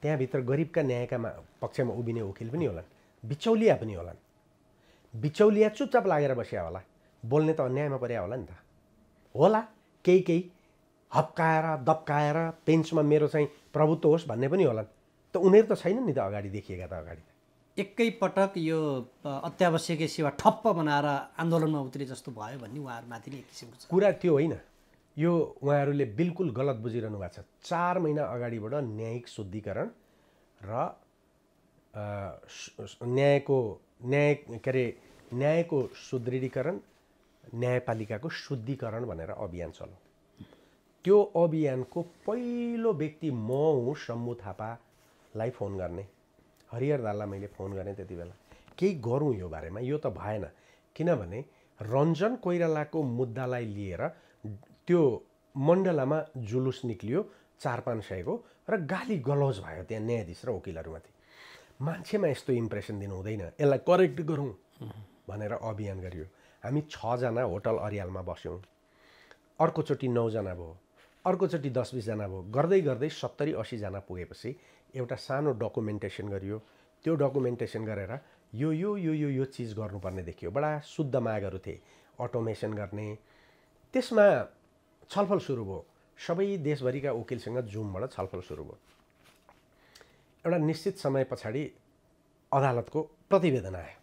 त्यहाँभित्र गरिबका न्यायका पक्षमा उभिने वकिल पनि होलान्, बिचौलिया पनि होलान्। बिचौलिया चुपचाप लागेर बस्या होला, बोल्ने त अन्यायमा पर्या होला नि त। होला केही हप्काएर दप्काएर बेन्चमा मेरो चाहिँ प्रभुत्व होस् भन्ने पनि होलान्। त उनीहरू त छैन नि त अगाडि देखिएका त। अगाडि एकैपटक यो अत्यावश्यकीय सेवा ठप्प बनाएर आन्दोलनमा उत्रे जस्तो भयो भन्ने उहाँहरूमाथि नै एक किसिमको छ। कुरा त्यो होइन, यो उहाँहरूले बिल्कुल गलत बुझिरहनु भएको छ। 4 महिना अगाडिबाट न्यायिक शुद्धिकरण र न्यायको सुदृढीकरण, न्यायपालिकाको शुद्धिकरण भनेर अभियान चल्यो। त्यो अभियानको पहिलो व्यक्ति म हुँ। शम्भु थापालाई फोन गर्ने, हरिहर दाललाई मैले फोन गरेँ त्यति बेला, केही गरौँ यो बारेमा। यो त भएन, किनभने रञ्जन कोइरालाको मुद्दालाई लिएर त्यो मण्डलामा जुलुस निक्लियो 400-500 को र गाली गलौज भयो त्यहाँ न्यायाधीश र वकिलहरूमाथि। मान्छेमा यस्तो इम्प्रेसन दिनु हुँदैन, यसलाई करेक्ट गरौँ भनेर अभियान गरियो। हामी 6 जना होटल अरियालमा बस्यौँ, अर्कोचोटि 9 जना भयो, अर्कोचोटि 10-20 जना भयो, गर्दै गर्दै 70-80 जना पुगेपछि एउटा सानो डकुमेन्टेसन गरियो। त्यो डकुमेन्टेसन गरेर यो यो यो यो यो चिज गर्नुपर्ने देखियो। बडा शुद्ध मागहरू थिए, अटोमेसन गर्ने। त्यसमा छलफल सुरु भयो, सबै देशभरिका वकिलसँग जुमबाट छलफल सुरु भयो। एउटा निश्चित समय पछाडि अदालतको प्रतिवेदन आयो।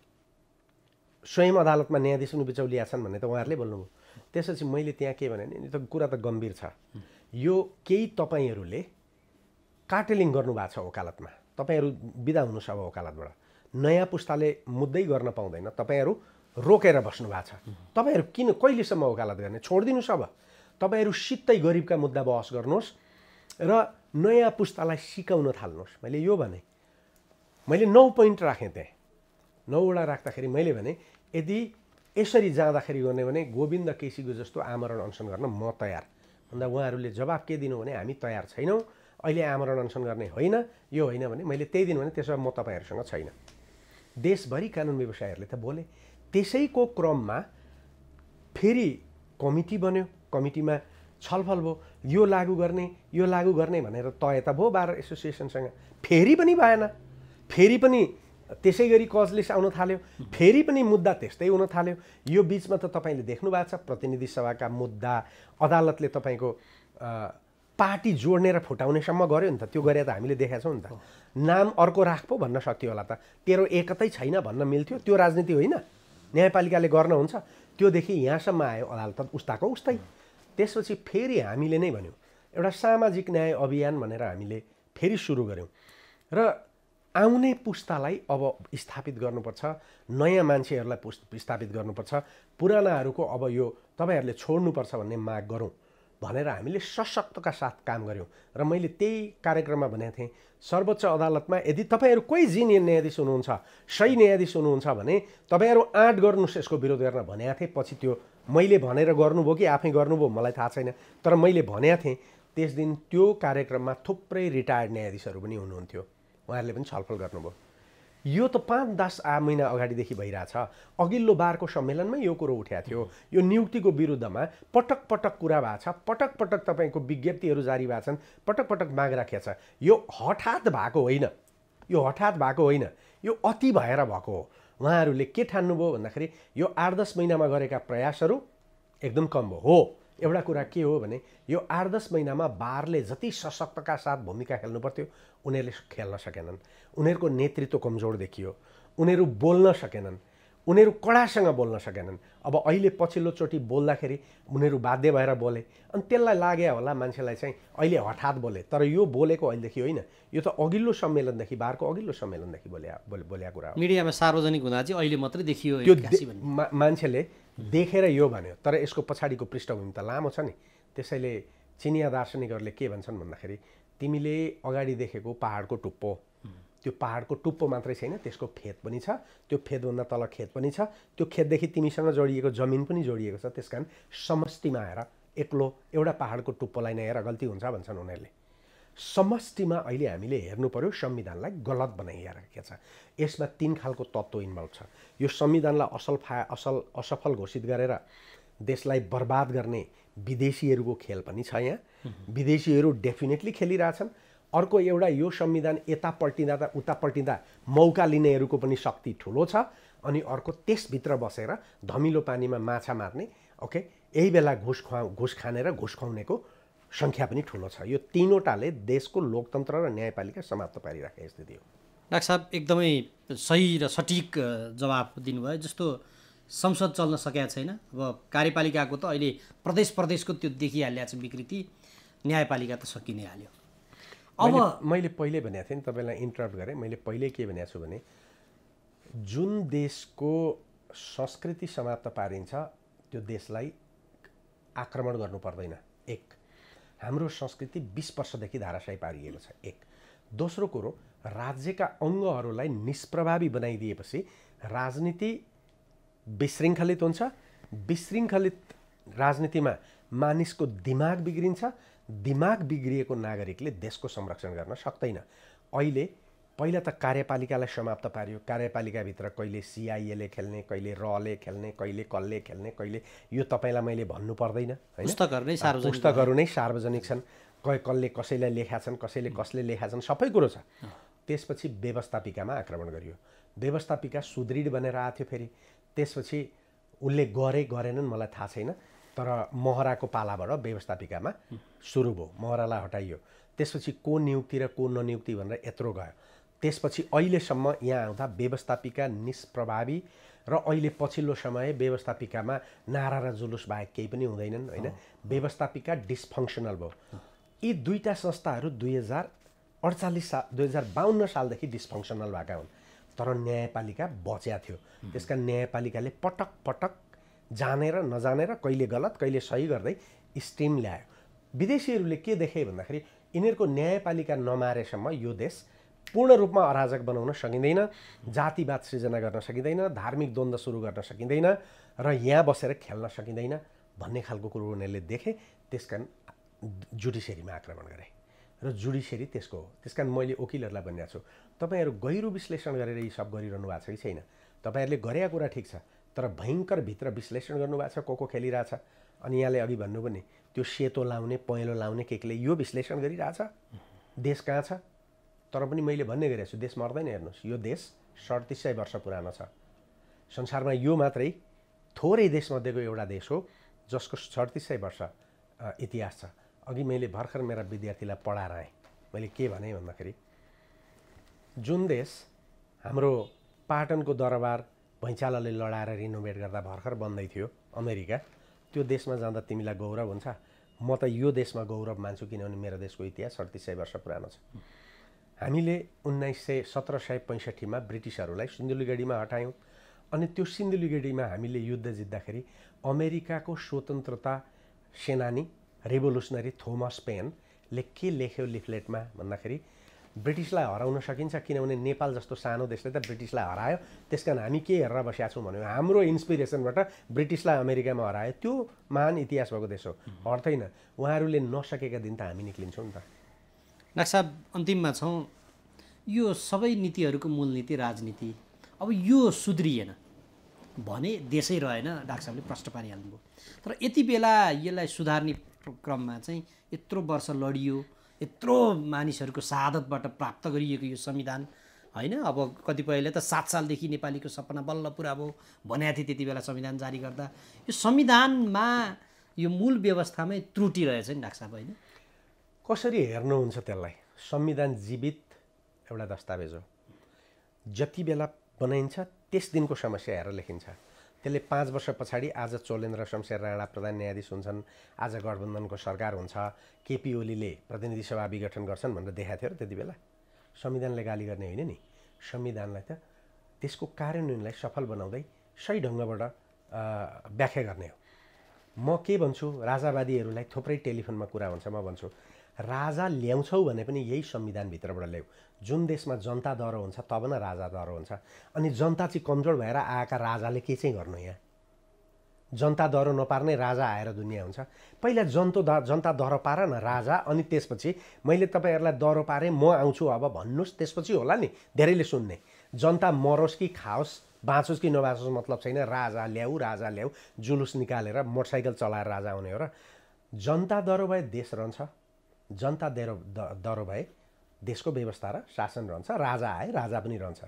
स्वयं अदालतमा न्यायाधीश पनि बिचौलिया छन् भन्ने त उहाँहरूले बोल्नुभयो। त्यसपछि मैले त्यहाँ के भने नि, त कुरा त गम्भीर छ। यो केही तपाईँहरूले कार्टेलिङ गर्नुभएको छ वकालतमा, तपाईँहरू बिदा हुनुहोस् अब वकालतबाट। नयाँ पुस्ताले मुद्दै गर्न पाउँदैन, तपाईँहरू रोकेर बस्नु भएको छ। तपाईँहरू किन कहिलेसम्म वकालत गर्ने, छोडिदिनुहोस्। अब तपाईँहरू सित्तै गरिबका मुद्दा बहस गर्नुहोस् र नयाँ पुस्तालाई सिकाउन थाल्नुहोस्। मैले यो भने, मैले 9 पोइन्ट राखेँ त्यहाँ। 9 वटा राख्दाखेरि मैले भने यदि यसरी जाँदाखेरि गर्ने भने गोविन्द केसीको जस्तो आमरण अनसन गर्न म तयार भन्दा उहाँहरूले जवाब के दिनु भने हामी तयार छैनौँ, अहिले आमरण अनसन गर्ने होइन, यो होइन भने मैले त्यही दिन भने त्यसो भए म तपाईँहरूसँग छैन। देशभरि कानुन व्यवसायीहरूले त बोले। त्यसैको क्रममा फेरि कमिटी बन्यो, कमिटीमा छलफल भयो, यो लागू गर्ने भनेर तय त भयो बार एसोसिएसनसँग। फेरि पनि भएन, फेरि पनि त्यसै गरी कजलेस आउन थाल्यो, फेरि पनि मुद्दा त्यस्तै हुन थाल्यो। यो बिचमा त तपाईँले देख्नु भएको छ प्रतिनिधि सभाका मुद्दा अदालतले तपाईँको पार्टी जोड्ने र फुटाउनेसम्म गर्यो नि त। त्यो गरे त हामीले देखेका छौँ नि त। नाम अर्को राख पो भन्न सक्थ्यो होला त, तेरो एकतै छैन भन्न मिल्थ्यो। त्यो राजनीति होइन, न्यायपालिकाले गर्न हुन्छ। त्योदेखि यहाँसम्म आयो अदालत उस्ताको उस्तै। त्यसपछि फेरि हामीले नै भन्यौँ एउटा सामाजिक न्याय अभियान भनेर हामीले फेरि सुरु गऱ्यौँ र आउने पुस्तालाई अब स्थापित गर्नुपर्छ, नयाँ मान्छेहरूलाई स्थापित गर्नुपर्छ, पुरानाहरूको अब यो तपाईँहरूले छोड्नुपर्छ भन्ने माग गरौँ भनेर हामीले सशक्तका साथ काम गऱ्यौँ। र मैले त्यही कार्यक्रममा भनेको थिएँ, सर्वोच्च अदालतमा यदि तपाईँहरू कोही जिनियन न्यायाधीश हुनुहुन्छ, सही न्यायाधीश हुनुहुन्छ भने तपाईँहरू आँट गर्नुहोस् यसको विरोध गर्न भनेको थिएँ। पछि त्यो मैले भनेर गर्नुभयो कि आफै गर्नुभयो मलाई थाहा छैन, तर मैले भनेको थिएँ। त्यस दिन त्यो कार्यक्रममा थुप्रै रिटायर्ड न्यायाधीशहरू पनि हुनुहुन्थ्यो, उहाँहरूले पनि छलफल गर्नुभयो। यो त 5-10 महिना अगाडिदेखि भइरहेछ। अघिल्लो बारको सम्मेलनमै यो कुरो उठेको थियो। यो नियुक्तिको विरुद्धमा पटक पटक कुरा भएको छ, पटक पटक तपाईँको विज्ञप्तिहरू जारी भएको छन्, पटक पटक माग राखिएको छ। यो हठात भएको होइन, यो हठात भएको होइन, यो अति भएर भएको हो। उहाँहरूले के ठान्नुभयो भन्दाखेरि यो 8-10 महिनामा गरेका प्रयासहरू एकदम कम भयो। हो, एउटा कुरा के हो भने यो 8-10 महिनामा बारले जति सशक्तका साथ भूमिका खेल्नु पर्थ्यो उनीहरूले खेल्न सकेनन्। उनीहरूको नेतृत्व कमजोर देखियो, उनीहरू बोल्न सकेनन्, उनीहरू कडासँग बोल्न सकेनन्। अब अहिले पछिल्लोचोटि बोल्दाखेरि उनीहरू बाध्य भएर बोले, अनि त्यसलाई लाग्यो होला मान्छेलाई चाहिँ अहिले हठात बोले। तर यो बोलेको अहिलेदेखि होइन, यो त अघिल्लो सम्मेलनदेखि, बारको अघिल्लो सम्मेलनदेखि बोलेको कुरा हो। मिडियामा सार्वजनिक हुँदा चाहिँ अहिले मात्रै देखियो त्यो मान्छेले देखेर यो भन्यो। तर यसको पछाडिको पृष्ठभूमि त लामो छ नि। त्यसैले चिनिया दार्शनिकहरूले के भन्छन् भन्दाखेरि तिमीले अगाडि देखेको पहाडको टुप्पो, त्यो पहाडको टुप्पो मात्रै छैन, त्यसको फेद पनि छ, त्यो फेदभन्दा तल खेत पनि छ, त्यो खेतदेखि तिमीसँग जोडिएको जमिन पनि जोडिएको छ। त्यसकारण समष्टिमा आएर एक्लो एउटा पहाडको टुप्पोलाई नै हेर गल्ती हुन्छ भन्छन् उनीहरूले। समष्टिमा अहिले हामीले हेर्नु पर्यो, संविधानलाई गलत बनाइरहेको छ। यसमा 3 खालको तत्त्व इन्भल्भ छ। यो संविधानलाई असफल घोषित गरेर देशलाई बर्बाद गर्ने विदेशीहरूको खेल पनि छ। यहाँ विदेशीहरू डेफिनेटली खेलिरहेछन्। अर्को एउटा यो संविधान यता पल्टिँदा त उता पल्टिँदा मौका लिनेहरूको पनि शक्ति ठुलो छ। अनि अर्को त्यसभित्र बसेर धमिलो पानीमा माछा मार्ने, ओके, यही बेला घुस खानेर घुस खुवाउनेको सङ्ख्या पनि ठुलो छ। यो 3वटाले देशको लोकतन्त्र र न्यायपालिका समाप्त पारिराखेको स्थिति हो। डाक्टर साहब एकदमै सही र सटिक जवाफ दिनुभयो। जस्तो संसद चल्न सकेका छैन, अब कार्यपालिकाको त अहिले प्रदेशको त्यो देखिहालिएको छ विकृति, न्यायपालिका त सकि नै हाल्यो। अब मैले पहिले भनेको थिएँ नि, तपाईँलाई इन्टरप्ट गरेँ। मैले पहिले के भनेको छु भने जुन देशको संस्कृति समाप्त पारिन्छ त्यो देशलाई आक्रमण गर्नु पर्दैन। एक, हाम्रो संस्कृति 20 वर्षदेखि धाराशायी पारिएको छ। एक, दोस्रो कुरो, राज्यका अङ्गहरूलाई निष्प्रभावी बनाइदिएपछि राजनीति विशृङ्खलित हुन्छ। विशृङ्खलित राजनीतिमा मानिसको दिमाग बिग्रिन्छ। दिमाग बिग्रिएको नागरिकले देशको संरक्षण गर्न सक्दैन। अहिले पहिला त कार्यपालिकालाई समाप्त पार्यो। कार्यपालिकाभित्र कहिले सिआइएले खेल्ने, कहिले रले खेल्ने, कहिले कसले खेल्ने, कहिले यो तपाईँलाई मैले भन्नु पर्दैन हैन। पुस्तकहरू नै सार्वजनिक छन्। कसले कसैलाई लेखा छन्, कसले लेखा छन्, सबै कुरो छ। त्यसपछि व्यवस्थापिकामा आक्रमण गरियो। व्यवस्थापिका सुदृढ बनेर आएको थियो। फेरि त्यसपछि उसले गरेनन् मलाई थाहा छैन, तर महराको पालाबाट व्यवस्थापिकामा सुरु भयो। महरालाई हटाइयो। त्यसपछि को नियुक्ति र को ननियुक्ति भनेर यत्रो गयो। त्यसपछि अहिलेसम्म यहाँ आउँदा व्यवस्थापिका निष्प्रभावी र अहिले पछिल्लो समय व्यवस्थापिकामा नारा र जुलुस बाहेक केही पनि हुँदैनन् हैन। व्यवस्थापिका डिसफङ्सनल भयो। यी दुईटा संस्थाहरू 2052 सालदेखि डिसफङ्सनल भएका हुन्। तर न्यायपालिका बच्या थियो। त्यसका न्यायपालिकाले पटक पटक जानेर नजानेर कहिले गलत कहिले सही गर्दै स्ट्रिम ल्यायो। विदेशीहरूले के देखे भन्दाखेरि यिनीहरूको न्यायपालिका नमारेसम्म यो देश पूर्ण रूपमा अराजक बनाउन सकिँदैन, जातिवाद सृजना गर्न सकिँदैन, धार्मिक द्वन्द्व सुरु गर्न सकिँदैन र यहाँ बसेर खेल्न सकिँदैन भन्ने खालको कुरो उनीहरूले देखे। त्यसकारण जुडिसियरीमा आक्रमण गरे र जुडिसियरी त्यसको हो। त्यसकारण मैले वकिलहरूलाई भनिरहेको छु, तपाईँहरू गहिरो विश्लेषण गरेर यी सब गरिरहनु भएको छ कि छैन। तपाईँहरूले गरेका कुरा ठिक छ, तर भयङ्कर भित्र विश्लेषण गर्नुभएको छ को खेलिरहेछ। अनि यहाँले अघि भन्नु पनि त्यो सेतो लाउने पहेँलो लाउने केले यो विश्लेषण गरिरहेछ। देश कहाँ छ? तर पनि मैले भन्ने गरेको छु, देश मर्दैन। हेर्नुहोस्, यो देश 3700 वर्ष पुरानो छ। संसारमा यो मात्रै थोरै देशमध्येको एउटा देश हो जसको 3700 वर्ष इतिहास छ। अघि मैले भर्खर मेरा विद्यार्थीलाई पढाएर आएँ। मैले के भने भन्दाखेरि जुन देश हाम्रो पाटनको दरबार भैँचालोले लडाएर रिनोभेट गर्दा भर्खर बन्दै थियो, अमेरिका, त्यो देशमा जाँदा तिमीलाई गौरव हुन्छ। म त यो देशमा गौरव मान्छु, किनभने मेरो देशको इतिहास 3700 वर्ष पुरानो छ। हामीले 1765 मा ब्रिटिसहरूलाई सिन्धुलीगढीमा हटायौँ। अनि त्यो सिन्धुलीगढीमा हामीले युद्ध जित्दाखेरि अमेरिकाको स्वतन्त्रता सेनानी रेभोल्युसनरी थोमस पेनले के लेख्यो लिफलेटमा भन्दाखेरि ब्रिटिसलाई हराउन सकिन्छ, किनभने नेपाल जस्तो सानो देशले त ब्रिटिसलाई हरायो। त्यसकारण हामी के हेरेर बसेका छौँ भन्यो, हाम्रो इन्सपिरेसनबाट ब्रिटिसलाई अमेरिकामा हरायो। त्यो महान इतिहास भएको देश हो, हट्दैन। उहाँहरूले नसकेका दिन त हामी निक्लिन्छौँ नि त। डाक्टर साहब, अन्तिममा छौँ। यो सबै नीतिहरूको मूल नीति राजनीति, अब यो सुध्रिएन भने देशै रहेन। डाक्टर साहबले प्रश्न पारिहाल्नुभयो। तर यति बेला यसलाई सुधार्ने क्रममा चाहिँ यत्रो वर्ष लडियो, यत्रो मानिसहरूको शहादतबाट प्राप्त गरिएको यो संविधान होइन। अब कतिपयले त 7 सालदेखि नेपालीको सपना बल्ल पुरा भयो भनेको थिए त्यति बेला संविधान जारी गर्दा। यो संविधानमा यो मूल व्यवस्थामै त्रुटि रहेछ नि डाक्टर साहब, होइन? कसरी हेर्नुहुन्छ त्यसलाई? संविधान जीवित एउटा दस्तावेज हो। जति बेला बनाइन्छ त्यस दिनको समस्या हेरेर लेखिन्छ। त्यसले 5 वर्ष पछाडि आज चोलेन्द्र शमशेर राणा प्रधान न्यायाधीश हुन्छन्, आज गठबन्धनको सरकार हुन्छ, केपी ओलीले प्रतिनिधि सभा विघटन गर्छन् भनेर देखाएको थियो र त्यति बेला? संविधानले गाली गर्ने होइन नि। संविधानलाई त त्यसको कार्यान्वयनलाई सफल बनाउँदै सही ढङ्गबाट व्याख्या गर्ने हो। म के भन्छु, राजावादीहरूलाई थुप्रै टेलिफोनमा कुरा हुन्छ, म भन्छु राजा ल्याउँछौ भने पनि यही संविधानभित्रबाट ल्याऊ। जुन देशमा जनता दह्रो हुन्छ तब न राजा दह्रो हुन्छ। अनि जनता चाहिँ कमजोर भएर आएका राजाले के चाहिँ गर्नु? यहाँ जनता दह्रो नपार्ने राजा आएर दुनियाँ हुन्छ। पहिला जनता दह्रो पार न राजा, अनि त्यसपछि मैले तपाईँहरूलाई दह्रो पारेँ म आउँछु अब भन्नुहोस्, त्यसपछि होला नि धेरैले सुन्ने। जनता मरोस् कि खाओस्, बाँचोस् कि नबाँचोस् मतलब छैन। राजा ल्याऊ, जुलुस निकालेर मोटरसाइकल चलाएर राजा आउने हो र? जनता दह्रो भए देश रहन्छ, जनता दह्रो भए देशको व्यवस्था र शासन रहन्छ। राजा आए राजा पनि रहन्छ,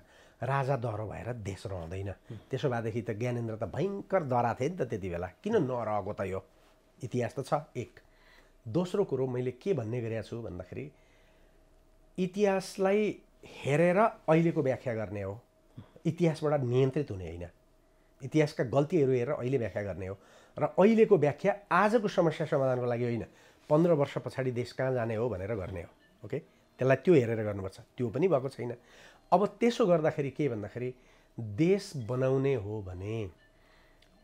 राजा दह्रो भएर देश रहँदैन। त्यसो भएदेखि त ज्ञानेन्द्र त भयङ्कर डरा थिए नि त त्यति बेला। किन नरहेको त? यो इतिहास त छ। एक दोस्रो कुरो मैले के भन्ने गरेको छु भन्दाखेरि इतिहासलाई हेरेर अहिलेको व्याख्या गर्ने हो, इतिहासबाट नियन्त्रित हुने होइन। इतिहासका गल्तीहरू हेरेर अहिले व्याख्या गर्ने हो र अहिलेको व्याख्या आजको समस्या समाधानको लागि होइन, 15 वर्ष पछाडि देश कहाँ जाने हो भनेर गर्ने हो। ओके, त्यसलाई त्यो हेरेर गर्नुपर्छ। त्यो पनि भएको छैन। अब त्यसो गर्दाखेरि के भन्दाखेरि देश बनाउने हो भने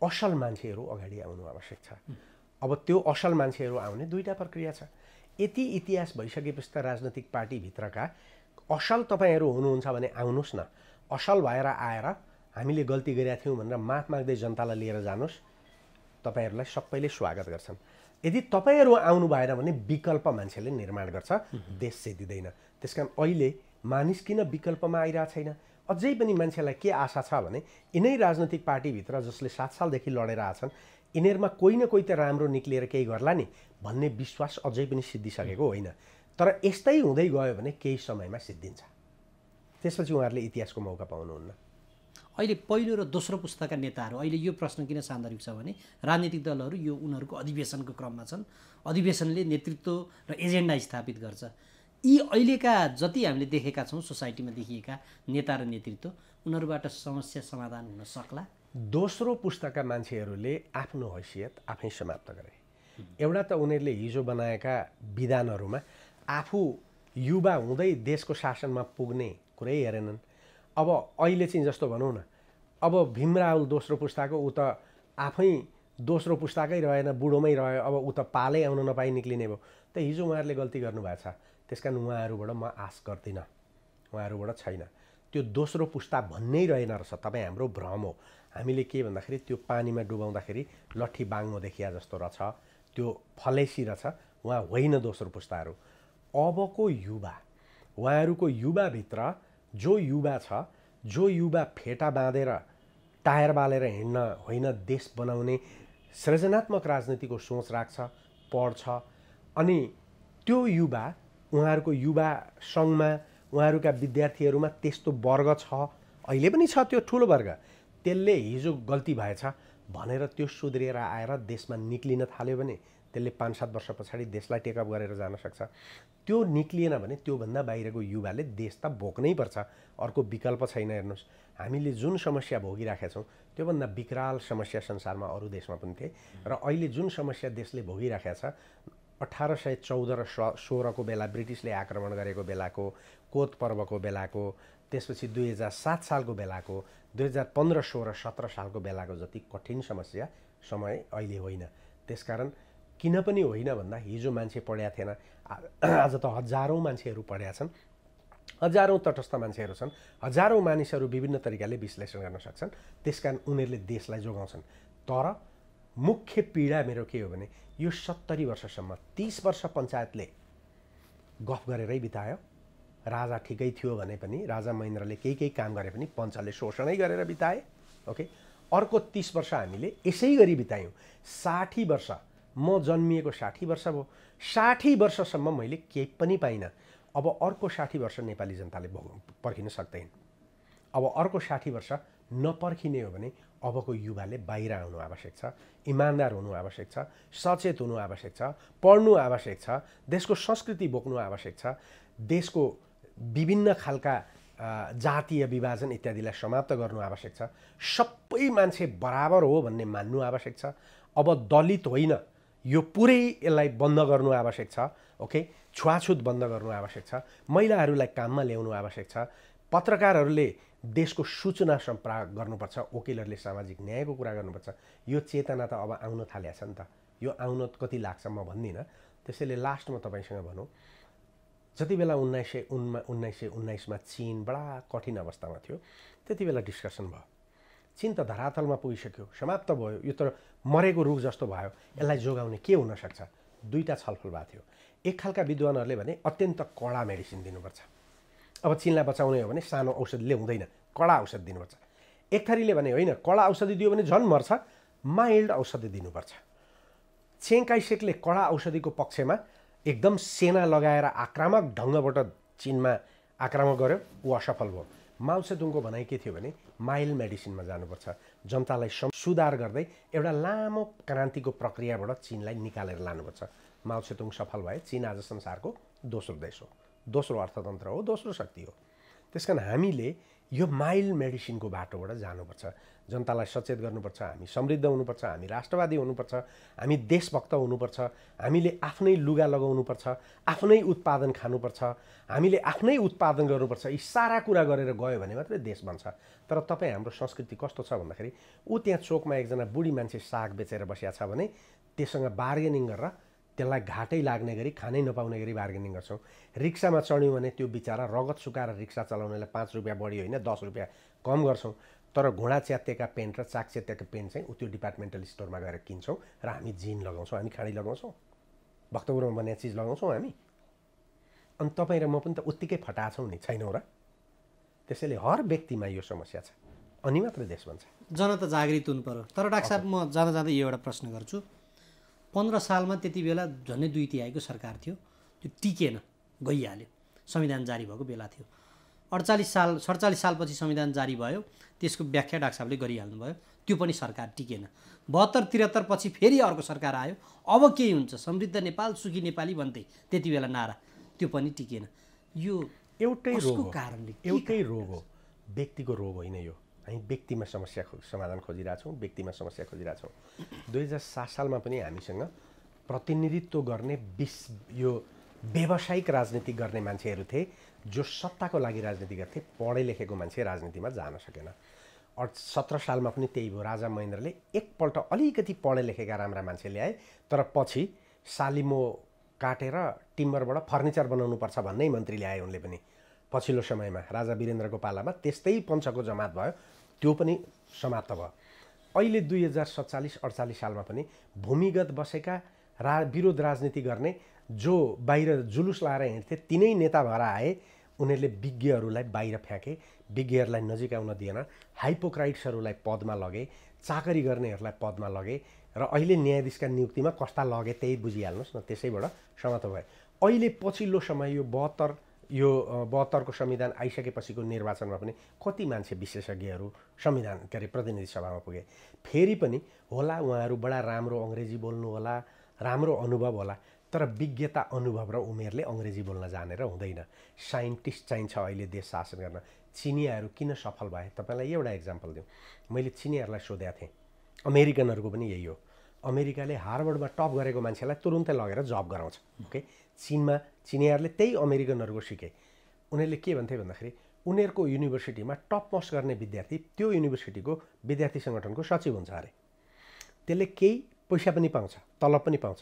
असल मान्छेहरू अगाडि आउनु आवश्यक छ। अब त्यो असल मान्छेहरू आउने दुईटा प्रक्रिया छ। यति इतिहास भइसकेपछि त राजनैतिक पार्टीभित्रका असल तपाईँहरू हुनुहुन्छ भने आउनुहोस् न। असल भएर आएर हामीले गल्ती गरेका थियौँ भनेर माफ माग्दै जनतालाई लिएर जानुहोस्, तपाईँहरूलाई सबैले स्वागत गर्छन्। यदि तपाईँहरू आउनु भएन भने विकल्प मान्छेले निर्माण गर्छ, देश सेदिँदैन। त्यसकारण अहिले मानिस किन विकल्पमा आइरहेको छैन? अझै पनि मान्छेलाई के आशा छ भने यिनै राजनैतिक पार्टीभित्र जसले 7 सालदेखि लडेर आछन्, यिनीहरूमा कोही न कोही त राम्रो निक्लिएर केही गर्ला नि भन्ने विश्वास अझै पनि सिद्धिसकेको होइन। तर यस्तै हुँदै गयो भने केही समयमा सिद्धिन्छ। त्यसपछि उहाँहरूले इतिहासको मौका पाउनुहुन्न। अहिले पहिलो र दोस्रो पुस्ताका नेताहरू अहिले यो प्रश्न किन सान्दर्भिक छ भने राजनीतिक दलहरू यो उनीहरूको अधिवेशनको क्रममा छन्। अधिवेशनले नेतृत्व र एजेन्डा स्थापित गर्छ। यी अहिलेका जति हामीले देखेका छौँ सोसाइटीमा देखिएका नेता र नेतृत्व, उनीहरूबाट समस्या समाधान हुन सक्ला? दोस्रो पुस्ताका मान्छेहरूले आफ्नो हैसियत आफै समाप्त गरे। एउटा त उनीहरूले हिजो बनाएका विधानहरूमा आफू युवा हुँदै देशको शासनमा पुग्ने कुरै हेरेनन्। अब अहिले चाहिँ जस्तो भनौँ न, अब भीमराव दोस्रो पुस्ताको, ऊ त आफै दोस्रो पुस्ताकै रहेन, बुढोमै रह्यो। अब ऊ त पालै आउन नपाई निक्लिने भयो। त हिजो उहाँहरूले गल्ती गर्नुभएको छ। त्यस कारण उहाँहरूबाट म आश गर्दिनँ, उहाँहरूबाट छैन। त्यो दोस्रो पुस्ता भन्नै रहेन रहेछ, तपाईँ हाम्रो भ्रम हो। हामीले के भन्दाखेरि त्यो पानीमा डुबाउँदाखेरि लट्ठी बाङ्गो देखिया जस्तो रहेछ, त्यो फलेसी रहेछ। उहाँ होइन दोस्रो पुस्ताहरू। अबको युवा, उहाँहरूको युवाभित्र जो युवा छ, जो युवा फेटा बाँधेर टायर बालेर हिँड्न होइन, देश बनाउने सृजनात्मक राजनीतिको सोच राख्छ, पढ्छ, अनि त्यो युवा, उहाँहरूको युवा सङ्घमा उहाँहरूका विद्यार्थीहरूमा त्यस्तो वर्ग छ, अहिले पनि छ त्यो ठुलो वर्ग। त्यसले हिजो गल्ती भएछ भनेर त्यो सुध्रिएर आएर देशमा निक्लिन थाल्यो भने त्यसले 5-7 वर्ष पछाडि देशलाई टेकअप गरेर जान सक्छ। त्यो निक्लिएन भने त्योभन्दा बाहिरको युवाले देश त भोग्नै पर्छ, अर्को विकल्प छैन। हेर्नुहोस्, हामीले जुन समस्या भोगिराखेका छौँ त्योभन्दा विकराल समस्या संसारमा अरू देशमा पनि थिए। र अहिले जुन समस्या देशले भोगिराखेका छ, 1814 र 16को बेला ब्रिटिसले आक्रमण गरेको बेलाको, कोत पर्वको बेलाको, त्यसपछि 2007 सालको बेलाको, 2015, 16, 17 सालको बेलाको जति कठिन समय अहिले होइन। त्यसकारण किन पनि होइन भन्दा हिजो मान्छे पढेका थिएन, आज त हजारौँ मान्छेहरू पढेका छन्, हजारौँ तटस्थ मान्छेहरू छन्, हजारौँ मानिसहरू विभिन्न तरिकाले विश्लेषण गर्न सक्छन्। त्यसकारण उनीहरूले देशलाई जोगाउँछन्। तर मुख्य पीडा मेरो के हो भने यो 70 वर्षसम्म 30 वर्ष पञ्चायतले गफ गरेरै बितायो। राजा ठिकै थियो भने पनि, राजा महेन्द्रले केही काम गरे पनि पञ्चले शोषणै गरेर बिताए। ओके, अर्को 30 वर्ष हामीले यसै गरी बितायौँ। 60 वर्ष, म जन्मिएको 60 वर्ष भयो, 60 वर्षसम्म मैले केही पनि पाइनँ। अब अर्को 60 वर्ष नेपाली जनताले पर्खिन सक्दैन। अब अर्को 60 वर्ष नपर्खिने हो भने अबको युवाले बाहिर आउनु आवश्यक छ, इमान्दार हुनु आवश्यक छ, सचेत हुनु आवश्यक छ, पढ्नु आवश्यक छ, देशको संस्कृति बोक्नु आवश्यक छ, देशको विभिन्न खालका जातीय विभाजन इत्यादिलाई समाप्त गर्नु आवश्यक छ, सबै मान्छे बराबर हो भन्ने मान्नु आवश्यक छ। अब दलित होइन, यो पुरै यसलाई बन्द गर्नु आवश्यक छ। ओके, छुवाछुत बन्द गर्नु आवश्यक छ, महिलाहरूलाई काममा ल्याउनु आवश्यक छ, पत्रकारहरूले देशको सूचना सम्प्राप्त गर्नुपर्छ, वकिलहरूले सामाजिक न्यायको कुरा गर्नुपर्छ। यो चेतना त अब आउन थालेको छ नि त। यो आउन कति लाग्छ म भन्दिनँ। त्यसैले लास्टमा तपाईँसँग भनौँ, जति बेला 1919मा चीन बडा कठिन अवस्थामा थियो, त्यति बेला डिस्कसन भयो। चीन त धरातलमा पुगिसक्यो, समाप्त भयो, यो त मरेको रुख जस्तो भयो, यसलाई जोगाउने के हुनसक्छ? दुईवटा छलफल भएको थियो। एक खालका विद्वानहरूले भने अत्यन्त कडा मेडिसिन दिनुपर्छ। अब चीनलाई बचाउने हो भने सानो औषधिले हुँदैन, कडा औषधि दिनुपर्छ। एक थरीले भने होइन, कडा औषधि दियो भने झन् मर्छ, माइल्ड औषधि दिनुपर्छ। चेङ काइसेकले कडा औषधिको पक्षमा एकदम सेना लगाएर आक्रामक ढङ्गबाट चीनमा आक्रमण गर्यो, ऊ असफल भयो। माओ सेतुङको भनाइ के थियो भने माइल्ड मेडिसिनमा जानुपर्छ, जनतालाई सुधार गर्दै एउटा लामो क्रान्तिको प्रक्रियाबाट चीनलाई निकालेर लानुपर्छ। माओ सेतुङ सफल भए, चीन आज संसारको दोस्रो देश हो, दोस्रो अर्थतन्त्र हो, दोस्रो शक्ति हो। त्यसकारण हामीले यो माइल्ड मेडिसिनको बाटोबाट जानुपर्छ, जनतालाई सचेत गर्नुपर्छ, हामी समृद्ध हुनुपर्छ, हामी राष्ट्रवादी हुनुपर्छ, हामी देशभक्त हुनुपर्छ, हामीले आफ्नै लुगा लगाउनुपर्छ, आफ्नै उत्पादन खानुपर्छ, हामीले आफ्नै उत्पादन गर्नुपर्छ। यी सारा कुरा गरेर गयो भने मात्रै देश बन्छ। तर तपाईँ हाम्रो संस्कृति कस्तो छ भन्दाखेरि ऊ त्यहाँ चोकमा एकजना बुढी मान्छे साग बेचेर बसिया छ भने त्यससँग बार्गेनिङ गरेर त्यसलाई घाटै लाग्ने गरी खानै नपाउने गरी बार्गेनिङ गर्छौँ। रिक्सामा चढ्यौँ भने त्यो बिचरा रगत सुकाएर रिक्सा चलाउनेलाई 5 रुपियाँ बढी होइन 10 रुपियाँ कम गर्छौँ। तर घुँडा च्यातेका पेन्ट र चाक च्यातेका पेन्ट चाहिँ त्यो डिपार्टमेन्टल स्टोरमा गएर किन्छौँ र हामी जिन लगाउँछौँ, हामी खाडी लगाउँछौँ, भक्तपुरमा बनिया चिज लगाउँछौँ हामी। अनि तपाईँ र म पनि त उत्तिकै फटाछौँ नि, छैनौँ र? त्यसैले हर व्यक्तिमा यो समस्या छ, अनि मात्रै देश बन्छ। जनता जागृत हुनु पर्यो। तर डाक्टर साहब, म जाँदा जाँदै यो एउटा प्रश्न गर्छु। 15 सालमा त्यति बेला झन्डै 2/3 सरकार थियो, त्यो टिकेन, गइहाल्यो, संविधान जारी भएको बेला थियो। 47 सालपछि संविधान जारी भयो, त्यसको व्याख्या डाक्टर साहबले गरिहाल्नु भयो, त्यो पनि सरकार टिकेन। 72-73 पछि फेरि अर्को सरकार आयो, अब के हुन्छ, समृद्ध नेपाल सुखी नेपाली भन्थे त्यति बेला नारा, त्यो पनि टिकेन। यो एउटै रोग हो, कारणले एउटै रोग हो, व्यक्तिको रोग होइन यो। हामी व्यक्तिमा समस्या समाधान खोजिरहेछौँ, व्यक्तिमा समस्या खोजिरहेछौँ। 2007 सालमा पनि हामीसँग प्रतिनिधित्व गर्ने यो व्यावसायिक राजनीति गर्ने मान्छेहरू थिए जो सत्ताको लागि राजनीति गर्थे, पढे लेखेको मान्छे राजनीतिमा जान सकेन। 17 सालमा पनि त्यही भयो। राजा महेन्द्रले एकपल्ट अलिकति पढे लेखेका राम्रा मान्छे ल्याए, तर पछि सालिमो काटेर टिम्बरबाट फर्निचर बनाउनुपर्छ भन्ने मन्त्री ल्याए उनले पनि। पछिल्लो समयमा राजा वीरेन्द्रको पालामा त्यस्तै पञ्चको जमात भयो, त्यो पनि समाप्त भयो। अहिले 2047-48 सालमा पनि भूमिगत बसेका विरोध राजनीति गर्ने जो बाहिर जुलुस लाएर हिँड्थे तिनै नेता भएर आए। उनीहरूले विज्ञहरूलाई बाहिर फ्याँके, विज्ञहरूलाई नजिक आउन दिएन, हाइपोक्राइट्सहरूलाई पदमा लगे, चाकरी गर्नेहरूलाई पदमा लगे र अहिले न्यायाधीशका नियुक्तिमा कस्ता लगे त्यही बुझिहाल्नुहोस् न। त्यसैबाट समाप्त भयो। अहिले पछिल्लो समय यो 72को संविधान आइसकेपछिको निर्वाचनमा पनि कति मान्छे विशेषज्ञहरू संविधान प्रतिनिधि सभामा पुगे। फेरि पनि होला उहाँहरू बडा राम्रो अङ्ग्रेजी बोल्नु होला, राम्रो अनुभव होला, तर विज्ञता अनुभव र उमेरले अङ्ग्रेजी बोल्न जानेर हुँदैन। साइन्टिस्ट चाहिन्छ अहिले देश शासन गर्न। चिनियाहरू किन सफल भए? तपाईँलाई एउटा इक्जाम्पल दिउँ। मैले चिनियाहरूलाई सोधेको थिएँ, अमेरिकनहरूको पनि यही हो। अमेरिकाले हार्वर्डमा टप गरेको मान्छेलाई तुरुन्तै लगेर जब गराउँछ। ओके, चिनियाहरूले त्यही अमेरिकनहरूको सिके। उनीहरूले के भन्थे भन्दाखेरि उनीहरूको युनिभर्सिटीमा टप मोस्ट गर्ने विद्यार्थी त्यो युनिभर्सिटीको विद्यार्थी सङ्गठनको सचिव हुन्छ अरे। त्यसले केही पैसा पनि पाउँछ, तलब पनि पाउँछ।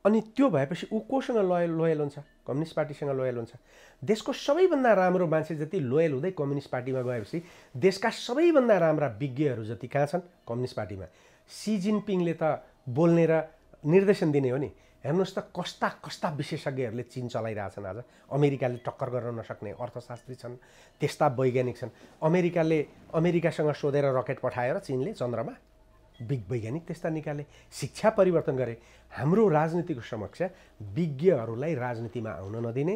अनि त्यो भएपछि ऊ कोसँग लोयल हुन्छ? कम्युनिस्ट पार्टीसँग लोयल हुन्छ। देशको सबैभन्दा राम्रो मान्छे जति लोयल हुँदै कम्युनिस्ट पार्टीमा गएपछि देशका सबैभन्दा राम्रा विज्ञहरू जति कहाँ छन्? कम्युनिस्ट पार्टीमा। सी जिनपिङले त बोल्ने र निर्देशन दिने हो नि। हेर्नुहोस् त कस्ता कस्ता विशेषज्ञहरूले चीन चलाइरहेछन् आज। अमेरिकाले टक्कर गर्न नसक्ने अर्थशास्त्री छन्, त्यस्ता वैज्ञानिक छन्। अमेरिकासँग सोधेर रकेट पठाएर चीनले चन्द्रमा बिग वैज्ञानिक त्यस्ता निकाले, शिक्षा परिवर्तन गरे। हाम्रो राजनीतिको समस्या विज्ञहरूलाई राजनीतिमा आउन नदिने,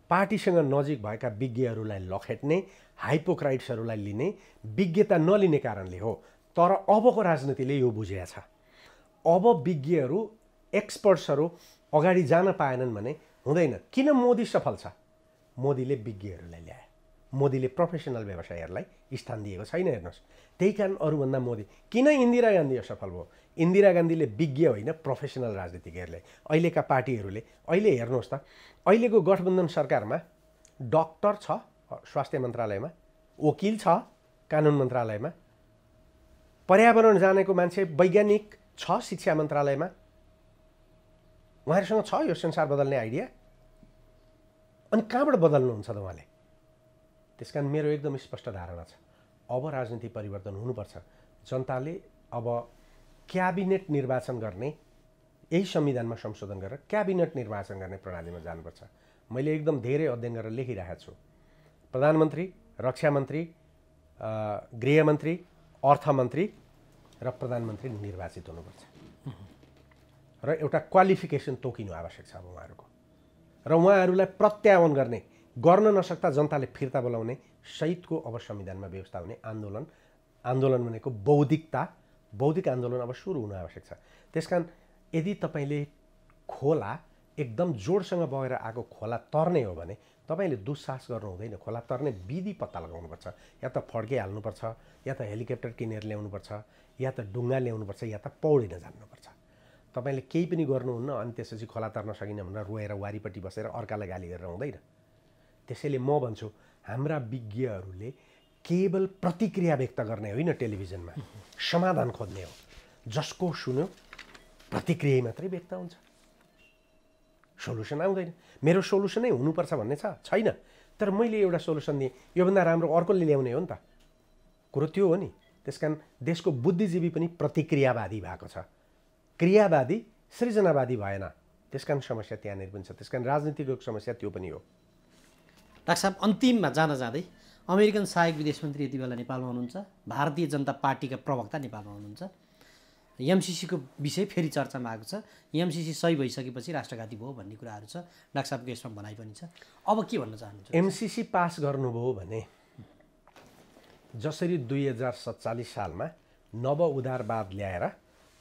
पार्टीसँग नजिक भएका विज्ञहरूलाई लखेट्ने, हाइपोक्राइट्सहरूलाई लिने, विज्ञता नलिने कारणले हो। तर अबको राजनीतिले यो बुझेको छ। अब विज्ञहरू एक्सपर्ट्सहरू अगाडि जान पाएनन् भने हुँदैन। किन मोदी सफल छ? मोदीले विज्ञहरूलाई ल्याए, मोदीले प्रोफेसनल व्यवसायीहरूलाई स्थान दिएको छैन। हेर्नुहोस्, त्यही कारण अरूभन्दा मोदी। किन इन्दिरा गान्धी असफल भयो? इन्दिरा गान्धीले विज्ञ होइन, प्रोफेसनल राजनीतिज्ञहरूले। अहिलेका पार्टीहरूले अहिले हेर्नुहोस् त, अहिलेको गठबन्धन सरकारमा डक्टर छ स्वास्थ्य मन्त्रालयमा, वकिल छ कानुन मन्त्रालयमा, पर्यावरण जानेको मान्छे वैज्ञानिक छ शिक्षा मन्त्रालयमा। उहाँहरूसँग छ यो संसार बदल्ने आइडिया। अनि कहाँबाट बदल्नुहुन्छ त उहाँले? त्यसकारण मेरो एकदम स्पष्ट धारणा छ, अब राजनीति परिवर्तन हुनुपर्छ। जनताले अब क्याबिनेट निर्वाचन गर्ने, यही संविधानमा संशोधन गरेर क्याबिनेट निर्वाचन गर्ने प्रणालीमा जानुपर्छ। मैले एकदम धेरै अध्ययन गरेर लेखिरहेको छु। प्रधानमन्त्री, रक्षा मन्त्री, गृहमन्त्री, अर्थमन्त्री र प्रधानमन्त्री निर्वाचित हुनुपर्छ र एउटा क्वालिफिकेसन तोकिनु आवश्यक छ अब उहाँहरूको। र उहाँहरूलाई प्रत्याह्वान गर्न नसक्दा जनताले फिर्ता बोलाउने सहितको अब संविधानमा व्यवस्था हुने आन्दोलन भनेको बौद्धिक आन्दोलन अब सुरु हुन आवश्यक छ। त्यसकारण यदि तपाईँले खोला एकदम जोडसँग बगेर आएको खोला तर्ने हो भने तपाईँले दुस्साहस गर्नु हुँदैन। खोला तर्ने विधि पत्ता लगाउनुपर्छ। या त फड्किहाल्नुपर्छ, या त हेलिकप्टर किनेर ल्याउनुपर्छ, या त डुङ्गा ल्याउनुपर्छ, या त पौडिन जान्नुपर्छ। तपाईँले केही पनि गर्नुहुन्न अनि त्यसपछि खोला तर्न सकिन भनेर रोएर वारीपट्टि बसेर अर्कालाई गाली गरेर हुँदैन। त्यसैले म भन्छु हाम्रा विज्ञहरूले केवल प्रतिक्रिया व्यक्त गर्ने होइन, टेलिभिजनमा समाधान खोज्ने हो। जसको सुन्यो प्रतिक्रिया मात्रै व्यक्त हुन्छ, सोलुसन आउँदैन। मेरो सोलुसनै हुनुपर्छ भन्ने छैन। तर मैले एउटा सोलुसन दिएँ, योभन्दा राम्रो अर्कोले ल्याउने हो नि त, कुरो त्यो हो नि। त्यसकारण देशको बुद्धिजीवी पनि प्रतिक्रियावादी भएको छ, क्रियावादी सृजनावादी भएन। त्यसकारण समस्या त्यहाँनिर पनि छ। त्यसकारण राजनीतिको समस्या त्यो पनि हो। डाक्टर साहब, अन्तिममा जाँदा जाँदै अमेरिकन सहायक विदेश मन्त्री यति बेला नेपालमा हुनुहुन्छ, भारतीय जनता पार्टीका प्रवक्ता नेपालमा हुनुहुन्छ, एमसिसीको विषय फेरि चर्चामा आएको छ। एमसिसी सही भइसकेपछि राष्ट्रघाती भयो भन्ने कुराहरू छ, डाक्टर साहबको यसमा भनाइ पनि छ। अब के भन्न चाहनुहुन्छ? एमसिसी पास गर्नुभयो भने जसरी 2047 सालमा नव उदारवाद ल्याएर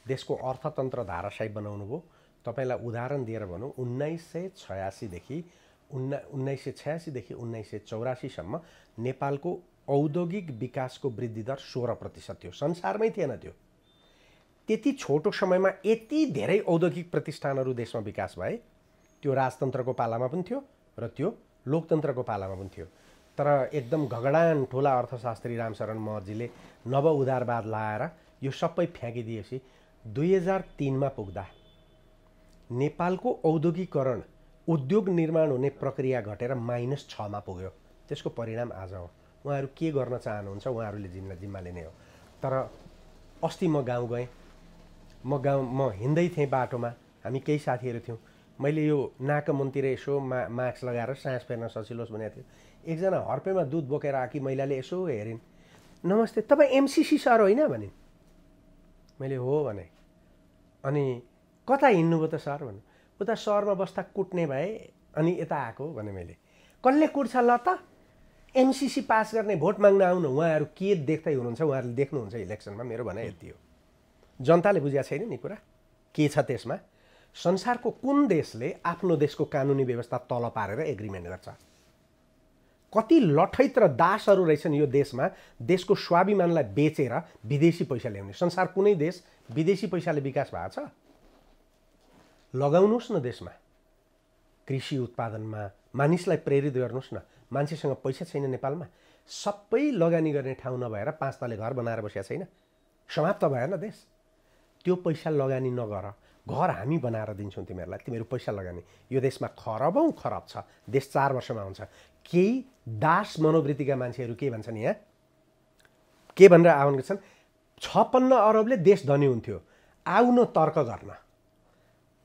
देशको अर्थतन्त्र धाराशायी बनाउनु भयो। तपाईँलाई उदाहरण दिएर भनौँ, 1986 देखि 1984 नेपालको औद्योगिक विकासको वृद्धि दर 16% थियो। संसारमै थिएन त्यो। त्यति छोटो समयमा यति धेरै औद्योगिक प्रतिष्ठानहरू देशमा विकास भए। त्यो राजतन्त्रको पालामा पनि थियो र त्यो लोकतन्त्रको पालामा पनि थियो। तर एकदम घगडान ठुला अर्थशास्त्री रामशरण महर्जीले नव उदारवाद लाएर यो सबै फ्याँकिदिएपछि 2003 पुग्दा नेपालको औद्योगिकरण, उद्योग निर्माण हुने प्रक्रिया घटेर -6 पुग्यो। त्यसको परिणाम आज हो। उहाँहरू के गर्न चाहनुहुन्छ उहाँहरूले जिम्मा लिने हो। तर अस्ति म गाउँ गएँ, म हिँड्दै थिएँ बाटोमा, हामी केही साथीहरू थियौँ। मैले यो नाकमुनितिर यसो मास्क लगाएर सास फेर्न सजिलोस् भनेको थियो। एकजना हर्पेमा दुध बोकेर आएकी महिलाले यसो हेरिन्, नमस्ते तपाईँ एमसिसी सर होइन भनिन्। मैले हो भने, अनि कता हिँड्नुभयो त सर भन्नु। उता सहरमा बस्दा कुट्ने भए अनि यता आएको भने। मैले कसले कुट्छ ल त, एमसिसी पास गर्ने भोट माग्न आउनु। उहाँहरू के देख्दै हुनुहुन्छ, उहाँहरूले देख्नुहुन्छ इलेक्सनमा। मेरो भनाइ यति हो। जनताले बुझेको छैन नि कुरा के छ त्यसमा। संसारको कुन देशले आफ्नो देशको कानुनी व्यवस्था तल पारेर एग्रिमेन्ट गर्छ? कति लठैत र दासहरू रहेछन् यो देशमा, देशको स्वाभिमानलाई बेचेर विदेशी पैसा ल्याउने। संसार कुनै देश विदेशी पैसाले विकास भएको छ? लगाउनुहोस् न देशमा, कृषि उत्पादनमा मानिसलाई प्रेरित गर्नुहोस् न। मान्छेसँग पैसा छैन नेपालमा, सबै लगानी गर्ने ठाउँ नभएर 5 तले घर बनाएर बसेको छैन, समाप्त भएन देश। त्यो पैसा लगानी नगर, घर हामी बनाएर दिन्छौँ तिमीहरूलाई, तिमीहरू पैसा लगानी। यो देशमा खरबौँ खरब छ, देश 4 वर्षमा हुन्छ। केही दास मनोवृत्तिका मान्छेहरू के भन्छन्, यहाँ के भनेर आह्वान गर्छन्, 56 अरबले देश धनी हुन्थ्यो। आउन तर्क गर्न।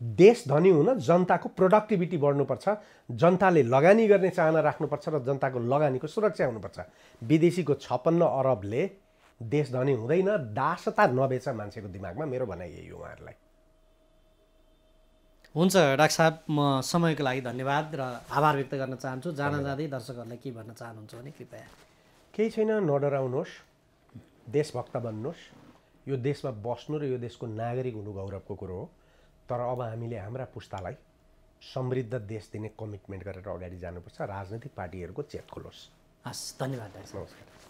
देश धनी हुन जनताको प्रोडक्टिभिटी बढ्नुपर्छ, जनताले लगानी गर्ने चाहना राख्नुपर्छ र जनताको लगानीको सुरक्षा हुनुपर्छ। विदेशीको 56 अरबले देश धनी हुँदैन, दासता नबेच मान्छेको दिमागमा। मेरो भनाइ यही हो उहाँहरूलाई। हुन्छ डाक्टर साहब, म समयको लागि धन्यवाद र आभार व्यक्त गर्न चाहन्छु। जान जाँदै दर्शकहरूलाई के भन्न चाहनुहुन्छ भने कृपया। केही छैन, नडराउनुहोस्, देशभक्त बन्नुहोस्। यो देशमा बस्नु र यो देशको नागरिक हुनु गौरवको कुरो हो। तर अब हामीले हाम्रा पुस्तालाई समृद्ध देश दिने कमिटमेन्ट गरेर अगाडि जानुपर्छ। राजनीतिक पार्टीहरूको चेत खोलोस्। हस्, धन्यवाद डाक्टर साहब। नमस्कार।